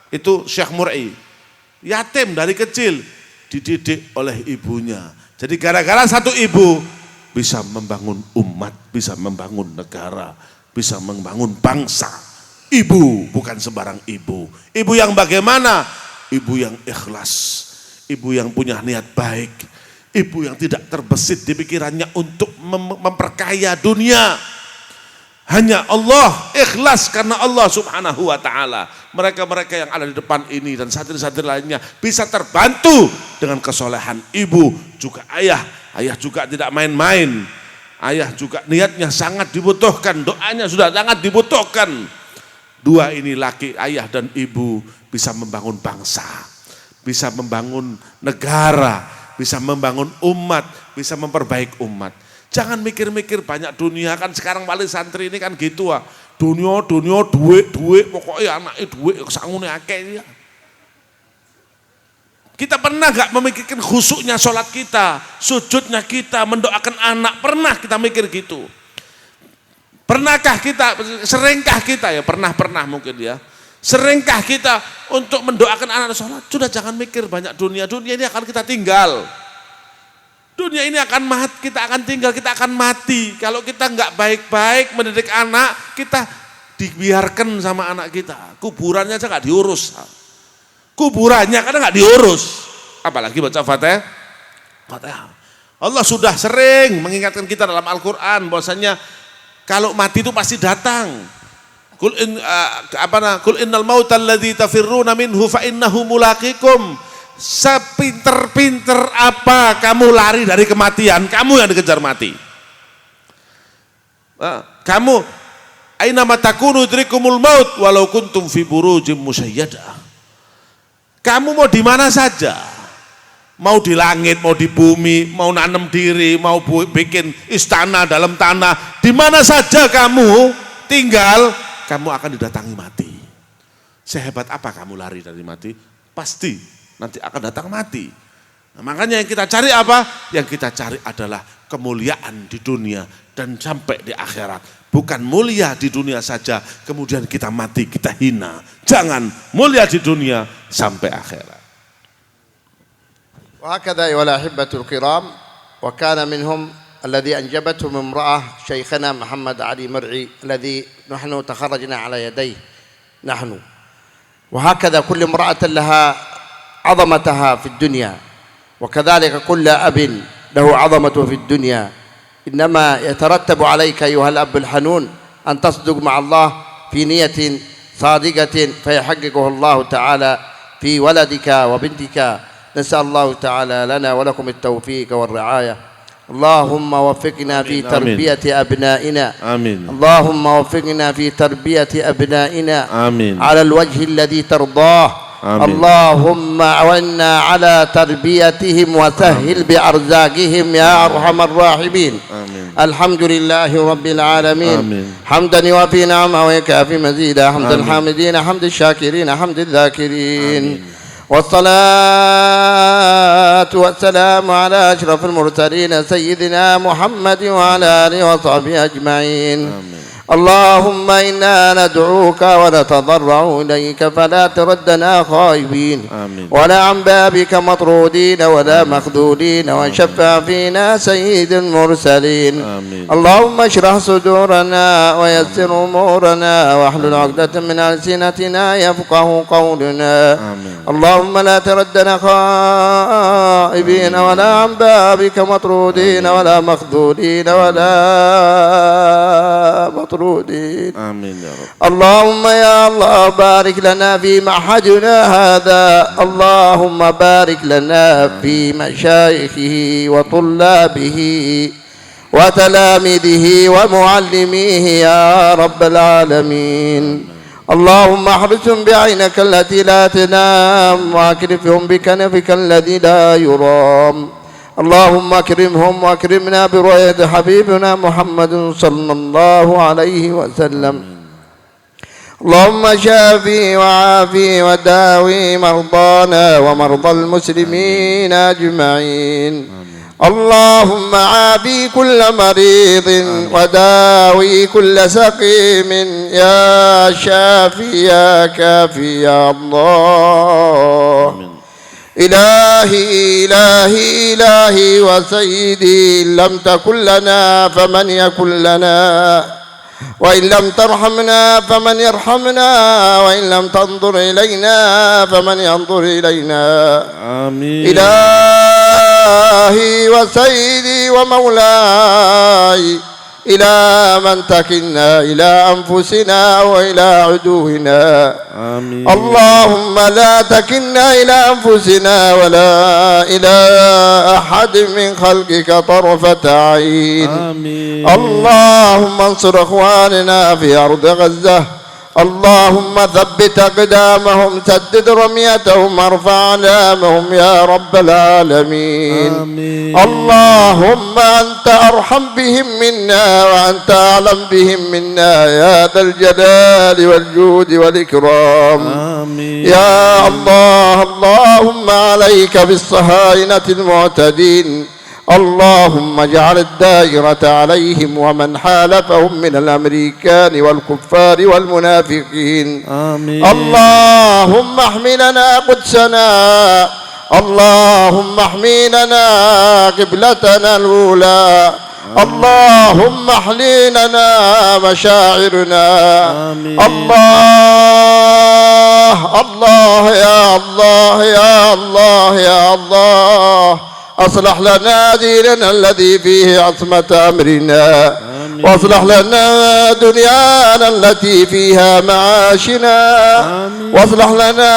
S2: itu Syekh Mur'i, yatim dari kecil, dididik oleh ibunya. Jadi gara-gara satu ibu bisa membangun umat, bisa membangun negara, bisa membangun bangsa. Ibu bukan sembarang ibu. Ibu yang bagaimana? Ibu yang ikhlas, ibu yang punya niat baik, ibu yang tidak terbesit di pikirannya untuk memperkaya dunia. Hanya Allah, ikhlas karena Allah subhanahu wa ta'ala. Mereka-mereka yang ada di depan ini dan santri-santri lainnya bisa terbantu dengan kesolehan ibu, juga ayah. Ayah juga tidak main-main. Ayah juga niatnya sangat dibutuhkan, doanya sudah sangat dibutuhkan. Dua ini laki, ayah dan ibu, bisa membangun bangsa, bisa membangun negara, bisa membangun umat, bisa memperbaiki umat. Jangan mikir-mikir banyak dunia, kan sekarang paling santri ini kan gitu ah. Dunia, duit, pokoknya anaknya duit, sangune akeh ya. Kita pernah gak memikirkan khusyuknya sholat kita, sujudnya kita, mendoakan anak, pernah kita mikir gitu? Pernahkah kita, seringkah kita ya, pernah mungkin ya, seringkah kita untuk mendoakan anak sholat? Sudah jangan mikir banyak dunia ini akan kita tinggal. Dunia ini akan mati, kita akan tinggal, kita akan mati. Kalau kita nggak baik-baik mendidik anak, kita dibiarkan sama anak kita. Kuburannya aja nggak diurus. Kuburannya kadang nggak diurus. Apalagi baca Fatihah. Allah sudah sering mengingatkan kita dalam Al-Quran bahwasanya kalau mati itu pasti datang. Kul innal mautal ladzi tafirruna minhu fa innahu mulaqikum. Sepinter-pinter apa kamu lari dari kematian, kamu yang dikejar mati. Kamu aina matakunu yudrikumul maut walau kuntum fi burujim musyayyadah. Kamu mau di mana saja, mau di langit, mau di bumi, mau nanam diri, mau bikin istana dalam tanah, di mana saja kamu tinggal, kamu akan didatangi mati. Sehebat apa kamu lari dari mati, pasti nanti akan datang mati. Nah, makanya yang kita cari apa? Yang kita cari adalah kemuliaan di dunia dan sampai di akhirat. Bukan mulia di dunia saja, kemudian kita mati, kita hina. Jangan, mulia di dunia sampai akhirat.
S1: وهكذا أيها الأحبة الكرام، وكان منهم الذي أنجبتهم امرأة شيخنا محمد علي مرعي الذي نحن تخرجنا على يديه نحن. وهكذا كل امرأة لها عظمتها في الدنيا، وكذلك كل أب له عظمته في الدنيا. إنما يترتب عليك أيها الأب الحنون أن تصدق مع الله في نية صادقة فيحققه الله تعالى في ولدك وبنتك. نسأل الله تعالى لنا ولكم التوفيق والرعاية. اللهم وفقنا في تربية أبنائنا.
S2: آمين.
S1: اللهم وفقنا في تربية أبنائنا.
S2: آمين.
S1: على الوجه الذي ترضاه.
S2: آمين.
S1: اللهم أعنا على تربيتهم وسهل بأرزاقهم يا أرحم الراحمين.
S2: آمين.
S1: الحمد لله رب العالمين.
S2: آمين.
S1: حمدا يوافي نعمه ويكافي مزيدا. حمد الحامدين، حمد الشاكرين، حمد الذاكرين.
S2: آمين.
S1: والصلاة والسلام على أشرف المرسلين سيدنا محمد وعلى آله وصحبه أجمعين.
S2: آمين.
S1: اللهم إنا ندعوك ونتضرع إليك فلا تردنا خائبين ولا عن بابك مطرودين ولا مخذولين، وشفع فينا سيد المرسلين. اللهم اشرح صدورنا ويسر أمورنا واحلل عقدة من ألسنتنا يفقه قولنا. اللهم لا تردنا خائبين ولا عن بابك مطرودين ولا مخذولين ولا مطرودين.
S2: آمين يا رب.
S1: اللهم يا الله بارك لنا في معهدنا هذا، اللهم بارك لنا في مشايخه وطلابه وتلاميذه ومعلميه يا رب العالمين. اللهم احرسهم بعينك التي لا تنام واكنفهم بكنفك الذي لا يرام. اللهم اكرمهم واكرمنا برؤية حبيبنا محمد صلى الله عليه وسلم. اللهم شافي وعافي وداوي مرضانا ومرضى المسلمين أجمعين. اللهم عافي كل مريض وداوي كل سقيم يا شافي يا كافي يا الله. إلهي إلهي إلهي وسيدي، إن لم تكن لنا فمن يكن لنا، وإن لم ترحمنا فمن يرحمنا، وإن لم تنظر إلينا فمن ينظر إلينا.
S2: آمين.
S1: إلهي وسيدي ومولاي، إلى من تكلنا؟ إلى أنفسنا وإلى عدونا.
S2: آمين.
S1: اللهم لا تكلنا إلى أنفسنا ولا إلى أحد من خلقك طرفة عين.
S2: آمين.
S1: اللهم انصر إخواننا في أرض غزة، اللهم ثبت أقدامهم، سدد رميتهم، ارفع علامهم يا رب العالمين.
S2: آمين.
S1: اللهم أنت أرحم بهم منا وأنت أعلم بهم منا يا ذا الجلال والجود والإكرام.
S2: آمين.
S1: يا الله، اللهم عليك بالصهاينة المعتدين، اللهم اجعل الدائرة عليهم ومن حالفهم من الأمريكان والكفار والمنافقين.
S2: آمين.
S1: اللهم احمي لنا قدسنا، اللهم احمي لنا قبلتنا الأولى، اللهم احلي لنا مشاعرنا. الله الله يا الله يا الله يا الله، أصلح لنا ديننا الذي فيه عصمة أمرنا، واصلح لنا دنيانا التي فيها معاشنا، واصلح لنا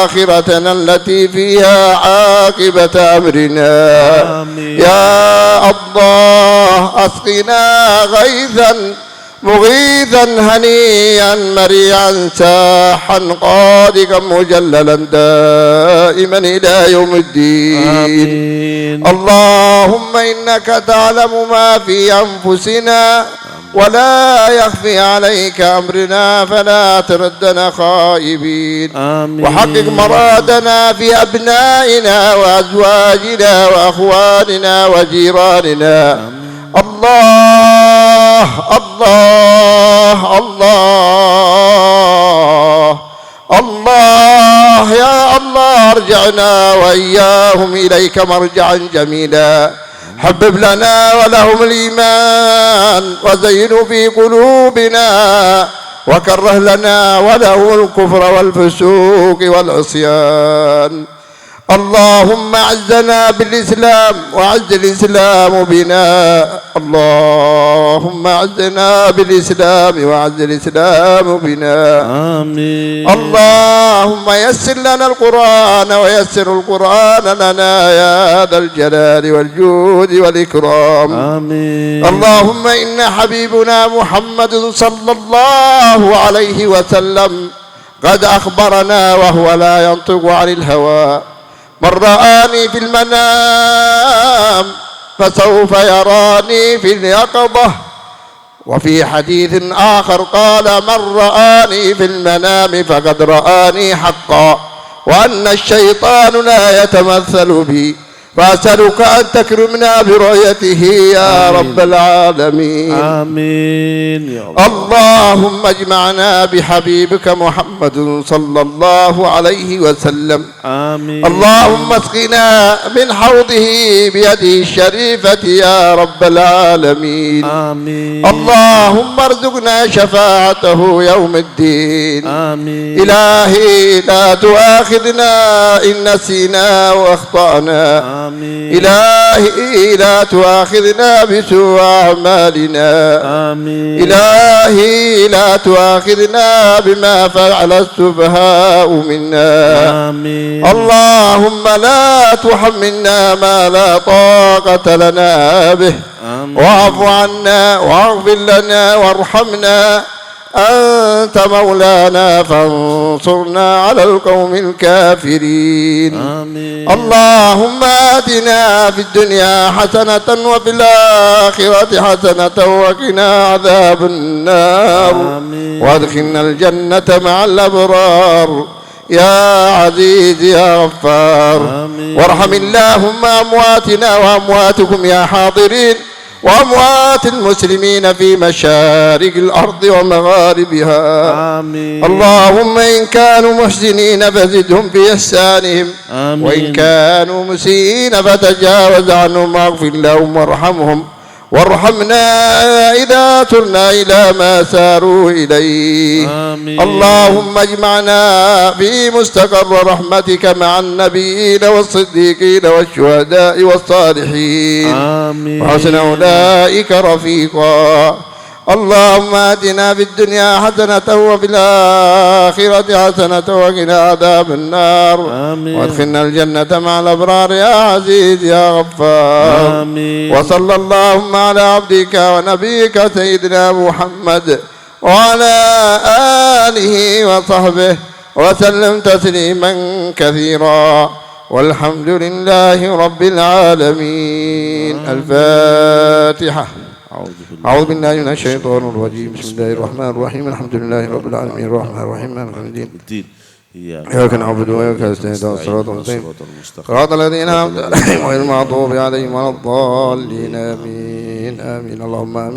S1: آخرتنا التي فيها عاقبة أمرنا. يا الله أسقنا غيثا مغيثا هنيئا مريعا ساحا قادقا مجللا دائما إلى يوم الدين.
S2: آمين.
S1: اللهم إنك تعلم ما في أنفسنا ولا يخفي عليك أمرنا، فلا تردنا خائبين.
S2: آمين.
S1: وحقق مرادنا في أبنائنا وأزواجنا وأخواننا وجيراننا. الله الله الله الله يا الله، ارجعنا وإياهم إليك مرجعا جميلا. حبب لنا ولهم الإيمان وزينه في قلوبنا، وكره لنا وله الكفر والفسوق والعصيان. اللهم أعزنا بالإسلام وأعز الإسلام بنا، اللهم أعزنا بالإسلام وأعز الإسلام بنا.
S2: آمين.
S1: اللهم يسر لنا القرآن ويسر القرآن لنا يا ذا الجلال والجود والإكرام.
S2: آمين.
S1: اللهم إن حبيبنا محمد صلى الله عليه وسلم قد أخبرنا وهو لا ينطق عن الهوى: من رآني في المنام فسوف يراني في اليقظة. وفي حديث آخر قال: من رآني في المنام فقد رآني حقا، وأن الشيطان لا يتمثل بي، فأسألك أن تكرمنا برؤيته يا رب العالمين.
S2: آمين يا الله.
S1: اللهم اجمعنا بحبيبك محمد صلى الله عليه وسلم.
S2: آمين.
S1: اللهم اسقنا من حوضه بيده الشريفة يا رب العالمين.
S2: آمين.
S1: اللهم ارزقنا شفاعته يوم الدين.
S2: آمين.
S1: إلهي لا تؤاخذنا إن نسينا وأخطأنا.
S2: آمين.
S1: إلهي لا تؤاخذنا بسوء أعمالنا.
S2: آمين.
S1: إلهي لا تؤاخذنا بما فعل السفهاء منا.
S2: آمين.
S1: اللهم لا تحملنا ما لا طاقة لنا به.
S2: آمين.
S1: واعف عنا واغفر لنا وارحمنا، أنت مولانا فانصرنا على القوم الكافرين.
S2: آمين.
S1: اللهم آتنا في الدنيا حسنة وفي الآخرة حسنة وقنا عذاب النار.
S2: آمين.
S1: وادخلنا الجنة مع الأبرار يا عزيز يا غفار.
S2: آمين.
S1: وارحم اللهم أمواتنا وأمواتكم يا حاضرين، وأموات المسلمين في مشارق الأرض ومغاربها.
S2: آمين.
S1: اللهم إن كانوا محسنين فزدهم في إحسانهم،
S2: آمين.
S1: وإن كانوا مسيئين فتجاوز عنهم واغفر لهم وارحمهم وارحمنا إذا ترنا إلى ما ساروا إليه.
S2: آمين.
S1: اللهم اجمعنا في مستقر رحمتك مع النبيين والصديقين والشهداء والصالحين.
S2: آمين.
S1: وحسن أولئك رفيقا. اللهم آتنا في الدنيا حسنة وفي الآخرة حسنة وقنا عذاب النار.
S2: آمين.
S1: وادخلنا الجنة مع الأبرار يا عزيز يا غفار.
S2: آمين.
S1: وصلى اللهم على عبدك ونبيك سيدنا محمد وعلى آله وصحبه وسلم تسليما كثيرا، والحمد لله رب العالمين. الفاتحة. أعوذ بالله من الشيطان الرجيم. بسم الله الرحمن الرحيم. الحمد لله رب العالمين الرحمن الرحيم مالك يوم الدين. إياك نعبد وإياك نستعين اهدنا الصراط المستقيم صراط الذين أنعمت عليهم غير المغضوب عليهم ولا الضالين. آمين آمين اللهم آمين.